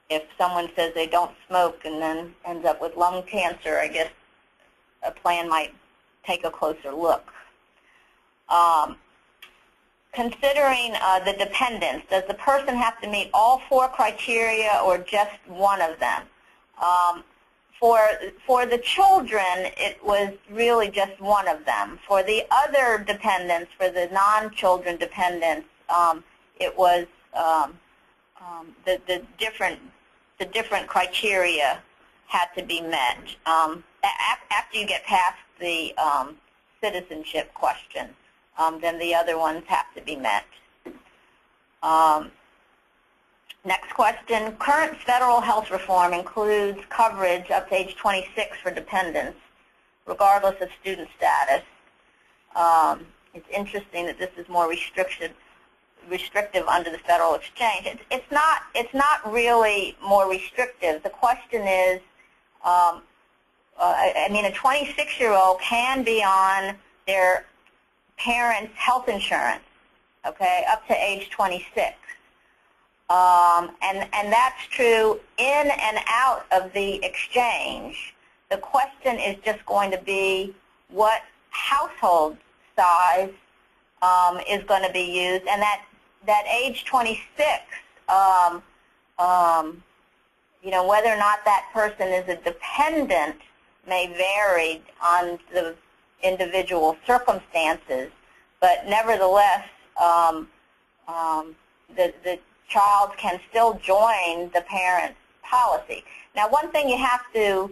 if someone says they don't smoke and then ends up with lung cancer, I guess a plan might take a closer look. Considering the dependents, does the person have to meet all 4 criteria or just one of them? For the children, it was really just one of them. For the other dependents, for the non-children dependents, it was the different criteria had to be met. After you get past the citizenship question, then the other ones have to be met. Next question. Current federal health reform includes coverage up to age 26 for dependents, regardless of student status. It's interesting that this is more restrictive under the federal exchange. It's not really more restrictive. The question is, I mean, a 26-year-old can be on their parents' health insurance, okay, up to age 26. And that's true in and out of the exchange. The question is just going to be what household size is going to be used, and that age 26, you know, whether or not that person is a dependent may vary on the individual circumstances, but nevertheless, the child can still join the parent's policy. Now, one thing you have to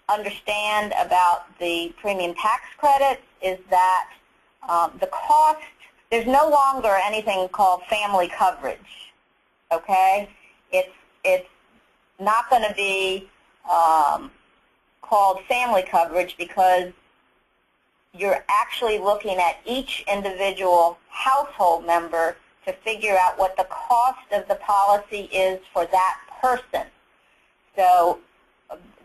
understand about the premium tax credits is that the cost, there's no longer anything called family coverage, okay? It's not going to be called family coverage because you're actually looking at each individual household member to figure out what the cost of the policy is for that person. So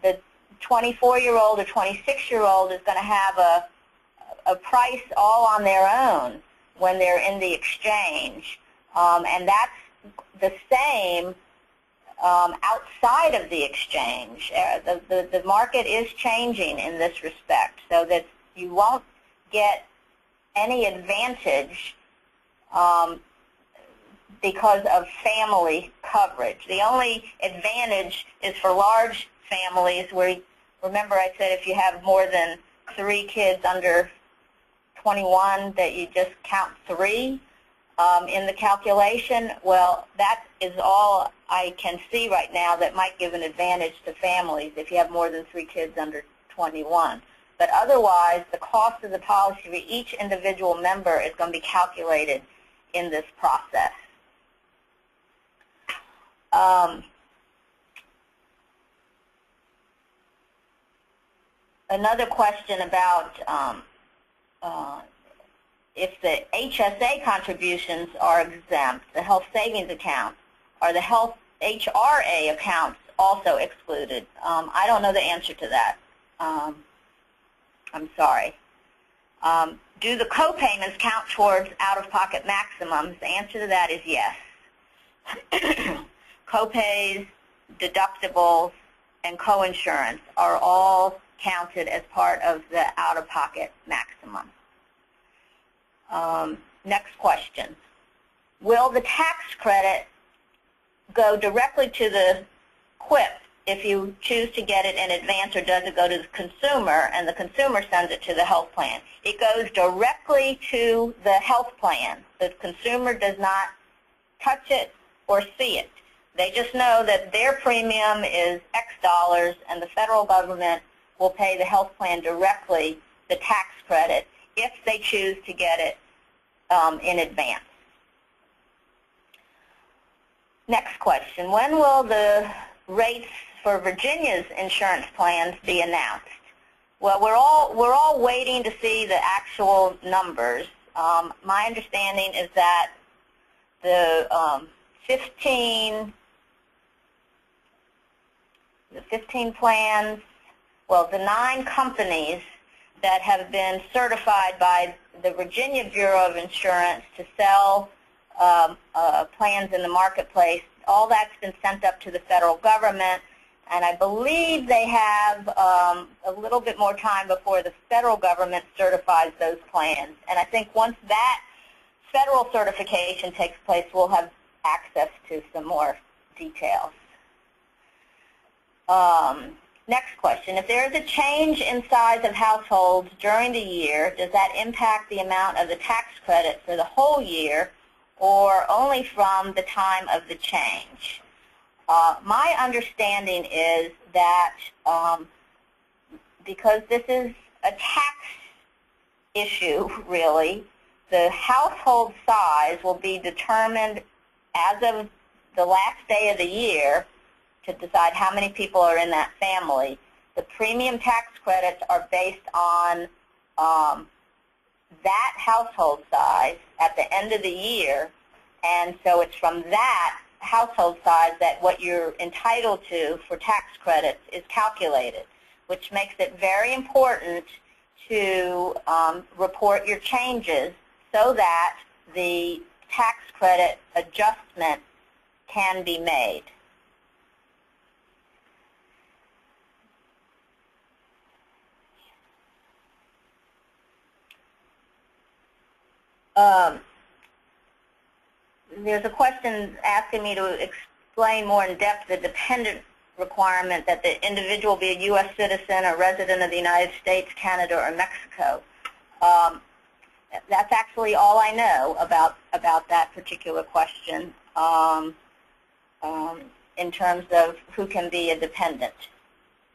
the 24-year-old or 26-year-old is going to have a price all on their own when they're in the exchange. And that's the same outside of the exchange. The market is changing in this respect so that you won't get any advantage because of family coverage. The only advantage is for large families where, remember I said if you have more than 3 kids under 21 that you just count 3 in the calculation. Well, that is all I can see right now that might give an advantage to families if you have more than 3 kids under 21. But otherwise, the cost of the policy for each individual member is going to be calculated in this process. Another question about if the HSA contributions are exempt, the health savings account, are the health HRA accounts also excluded? I don't know the answer to that. I'm sorry. Do the co-payments count towards out-of-pocket maximums? The answer to that is yes. Co-pays, deductibles, and co-insurance are all counted as part of the out-of-pocket maximum. Next question. Will the tax credit go directly to the QIP if you choose to get it in advance, or does it go to the consumer and the consumer sends it to the health plan? It goes directly to the health plan. The consumer does not touch it or see it. They just know that their premium is X dollars and the federal government will pay the health plan directly the tax credit if they choose to get it in advance. Next question. When will the rates for Virginia's insurance plans be announced? Well, we're all waiting to see the actual numbers. My understanding is that the 15 plans, well, the 9 companies that have been certified by the Virginia Bureau of Insurance to sell plans in the marketplace, all that's been sent up to the federal government, and I believe they have a little bit more time before the federal government certifies those plans. And I think once that federal certification takes place, we'll have access to some more details. Next question. If there is a change in size of households during the year, does that impact the amount of the tax credit for the whole year or only from the time of the change? My understanding is that because this is a tax issue, really, the household size will be determined as of the last day of the year to decide how many people are in that family. The premium tax credits are based on that household size at the end of the year, and so it's from that household size that what you're entitled to for tax credits is calculated, which makes it very important to report your changes so that the tax credit adjustment can be made. There's a question asking me to explain more in depth the dependent requirement that the individual be a U.S. citizen or resident of the United States, Canada, or Mexico. That's actually all I know about that particular question in terms of who can be a dependent.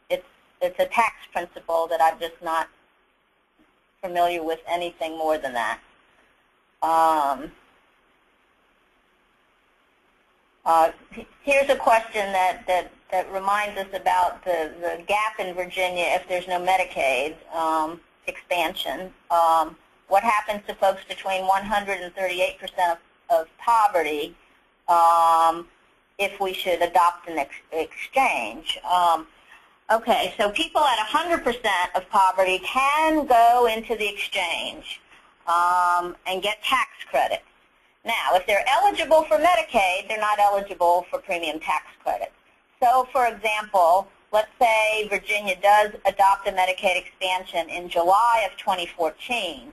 It's a tax principle that I'm just not familiar with anything more than that. Here's a question that reminds us about the gap in Virginia if there's no Medicaid expansion. What happens to folks between 138% of poverty if we should adopt an exchange? Okay, so people at 100% of poverty can go into the exchange and get tax credits. Now, if they're eligible for Medicaid, they're not eligible for premium tax credits. So, for example, let's say Virginia does adopt a Medicaid expansion in July of 2014,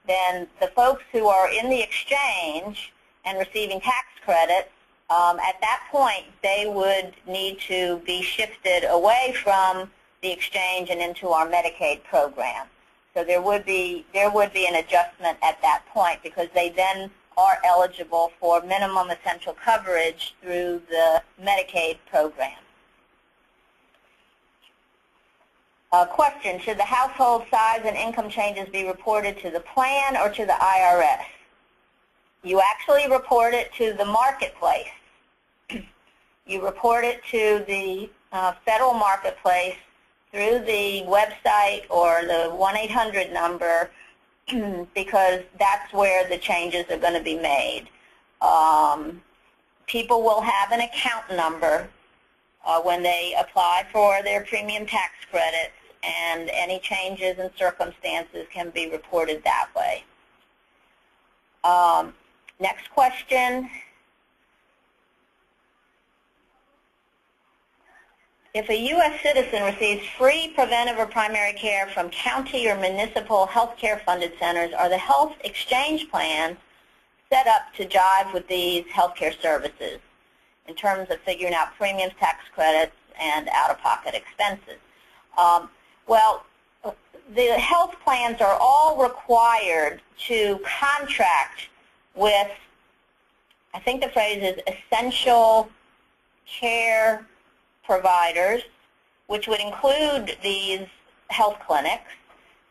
then the folks who are in the exchange and receiving tax credits, at that point, they would need to be shifted away from the exchange and into our Medicaid program. So there would be an adjustment at that point because they then are eligible for minimum essential coverage through the Medicaid program. Question, should the household size and income changes be reported to the plan or to the IRS? You actually report it to the marketplace. You report it to the federal marketplace through the website or the 1-800 number because that's where the changes are going to be made. People will have an account number when they apply for their premium tax credits, and any changes in circumstances can be reported that way. Next question. If a U.S. citizen receives free preventive or primary care from county or municipal health care funded centers, are the health exchange plans set up to jive with these health care services in terms of figuring out premiums, tax credits, and out-of-pocket expenses? Well, the health plans are all required to contract with, I think the phrase is essential care providers, which would include these health clinics.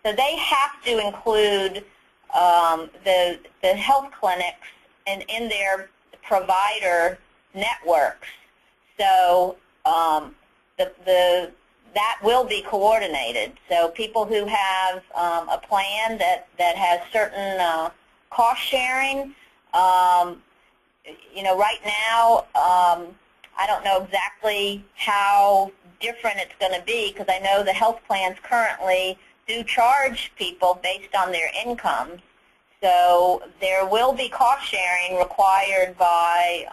So they have to include the health clinics in their provider networks. So that will be coordinated. So people who have a plan that has certain cost sharing, right now, I don't know exactly how different it's going to be, because I know the health plans currently do charge people based on their incomes. So there will be cost sharing required by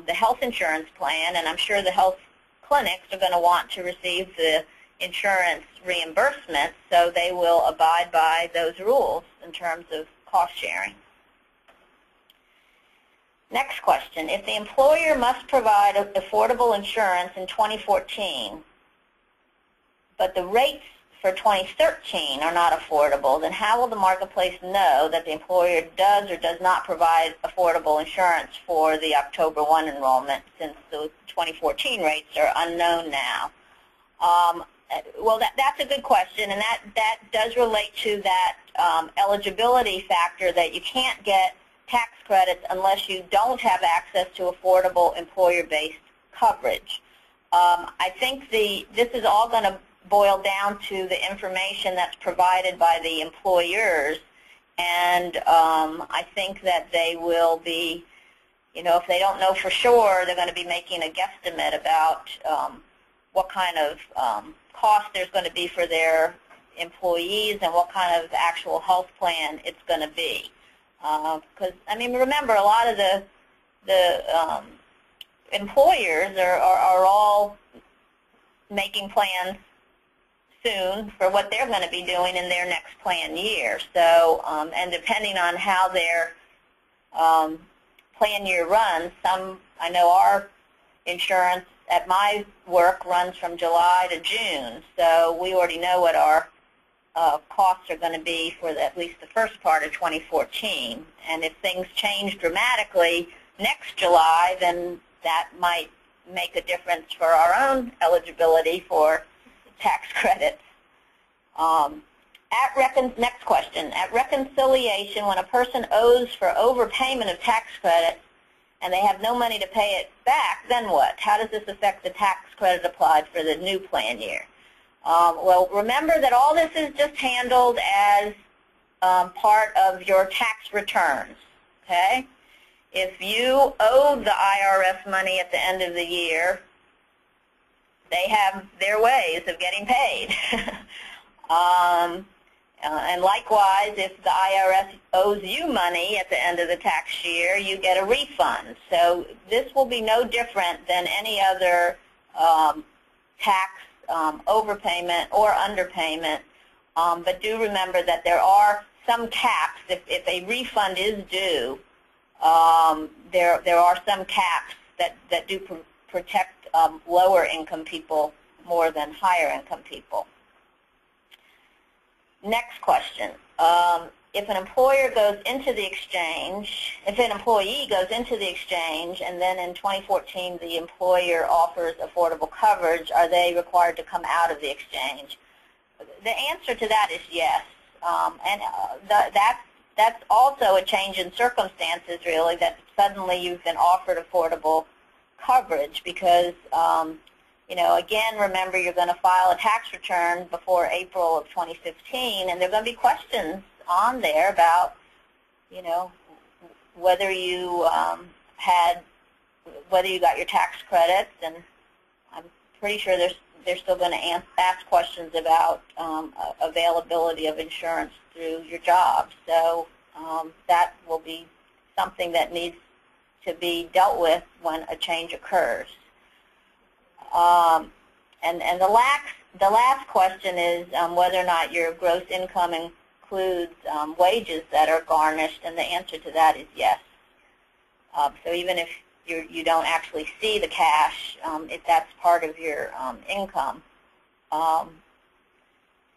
the health insurance plan, and I'm sure the health clinics are going to want to receive the insurance reimbursement, so they will abide by those rules in terms of cost sharing. Next question. If the employer must provide affordable insurance in 2014, but the rates for 2013 are not affordable, then how will the marketplace know that the employer does or does not provide affordable insurance for the October 1 enrollment, since the 2014 rates are unknown now? Well, that's a good question, and that does relate to that eligibility factor that you can't get tax credits unless you don't have access to affordable employer-based coverage. I think this is all going to boil down to the information that's provided by the employers, and I think that they will be, if they don't know for sure, they're going to be making a guesstimate about what kind of cost there's going to be for their employees and what kind of actual health plan it's going to be. Because, remember, a lot of the employers are all making plans soon for what they're going to be doing in their next plan year. So, and depending on how their plan year runs, I know our insurance at my work runs from July to June, so we already know what our costs are going to be for at least the first part of 2014. And if things change dramatically next July, then that might make a difference for our own eligibility for tax credits. Next question. At reconciliation, when a person owes for overpayment of tax credits and they have no money to pay it back, then what? How does this affect the tax credit applied for the new plan year? Well, remember that all this is just handled as part of your tax returns, okay? If you owe the IRS money at the end of the year, they have their ways of getting paid. And likewise, if the IRS owes you money at the end of the tax year, you get a refund. So this will be no different than any other tax overpayment or underpayment. But do remember that there are some caps. If a refund is due, there are some caps that do protect lower income people more than higher income people. Next question. If an employer goes into the exchange, if an employee goes into the exchange and then in 2014 the employer offers affordable coverage, are they required to come out of the exchange? The answer to that is yes. And that's also a change in circumstances, really, that suddenly you've been offered affordable coverage because, again, remember you're going to file a tax return before April of 2015, and there are going to be questions on there about, whether you whether you got your tax credits, and I'm pretty sure they're still going to ask questions about availability of insurance through your job. So that will be something that needs to be dealt with when a change occurs. And the last question is whether or not your gross income includes wages that are garnished, and the answer to that is yes. So even if you don't actually see the cash, if that's part of your income,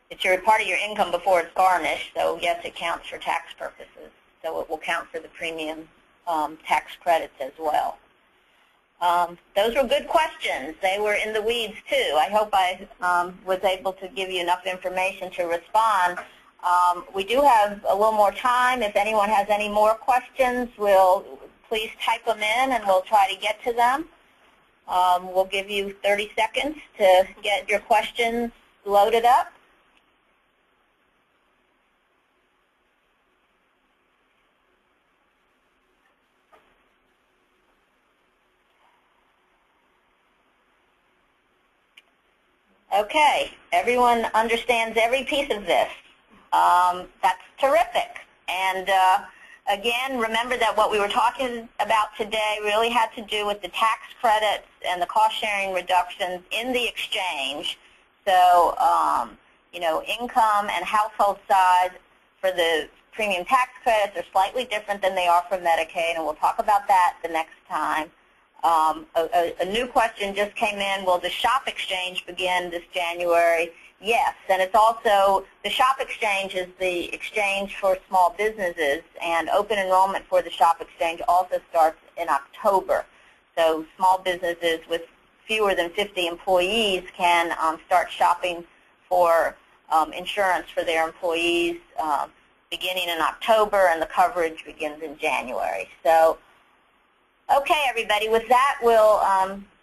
it's part of your income before it's garnished, so yes, it counts for tax purposes. So it will count for the premium tax credits as well. Those were good questions. They were in the weeds too. I hope I was able to give you enough information to respond. We do have a little more time. If anyone has any more questions, we'll please type them in and we'll try to get to them. We'll give you 30 seconds to get your questions loaded up. Okay, everyone understands every piece of this. That's terrific. And again, remember that what we were talking about today really had to do with the tax credits and the cost-sharing reductions in the exchange. So, you know, income and household size for the premium tax credits are slightly different than they are for Medicaid, and we'll talk about that the next time. A new question just came in, will the SHOP exchange begin this January? Yes, and it's also, the SHOP exchange is the exchange for small businesses, and open enrollment for the SHOP exchange also starts in October. So small businesses with fewer than 50 employees can start shopping for insurance for their employees beginning in October, and the coverage begins in January. So, okay, everybody, with that, we'll,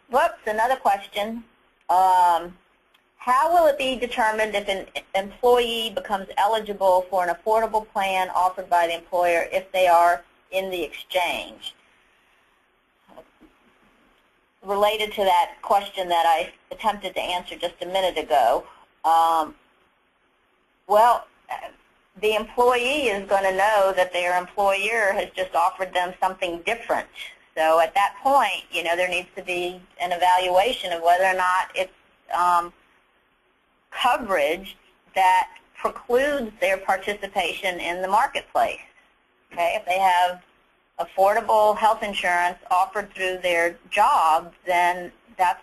whoops, another question. How will it be determined if an employee becomes eligible for an affordable plan offered by the employer if they are in the exchange? Related to that question that I attempted to answer just a minute ago, well, the employee is going to know that their employer has just offered them something different. So at that point, you know, there needs to be an evaluation of whether or not it's coverage that precludes their participation in the marketplace. Okay, if they have affordable health insurance offered through their job, then that's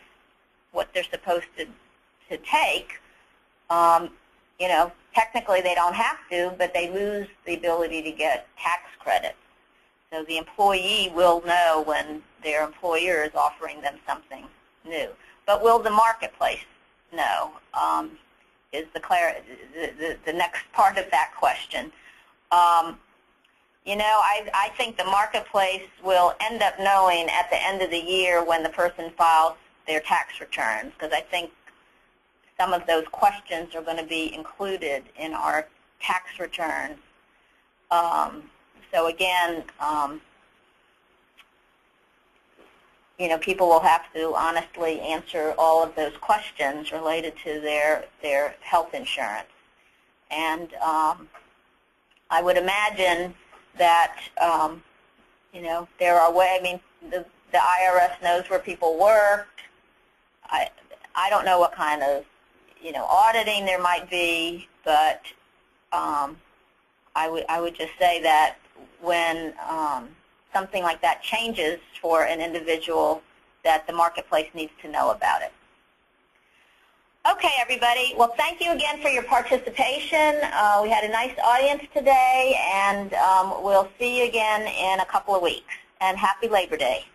what they're supposed to take. You know, technically they don't have to, but they lose the ability to get tax credits. So the employee will know when their employer is offering them something new. But will the marketplace know? Is the next part of that question. You know, I think the marketplace will end up knowing at the end of the year when the person files their tax returns, because I think some of those questions are going to be included in our tax returns. So again, you know, people will have to honestly answer all of those questions related to their health insurance. And I would imagine that, you know, there are ways, I mean, the IRS knows where people work. I don't know what kind of, you know, auditing there might be, but I would just say that when something like that changes for an individual, that the marketplace needs to know about it. Okay, everybody. Well, thank you again for your participation. We had a nice audience today, and we'll see you again in a couple of weeks. And happy Labor Day.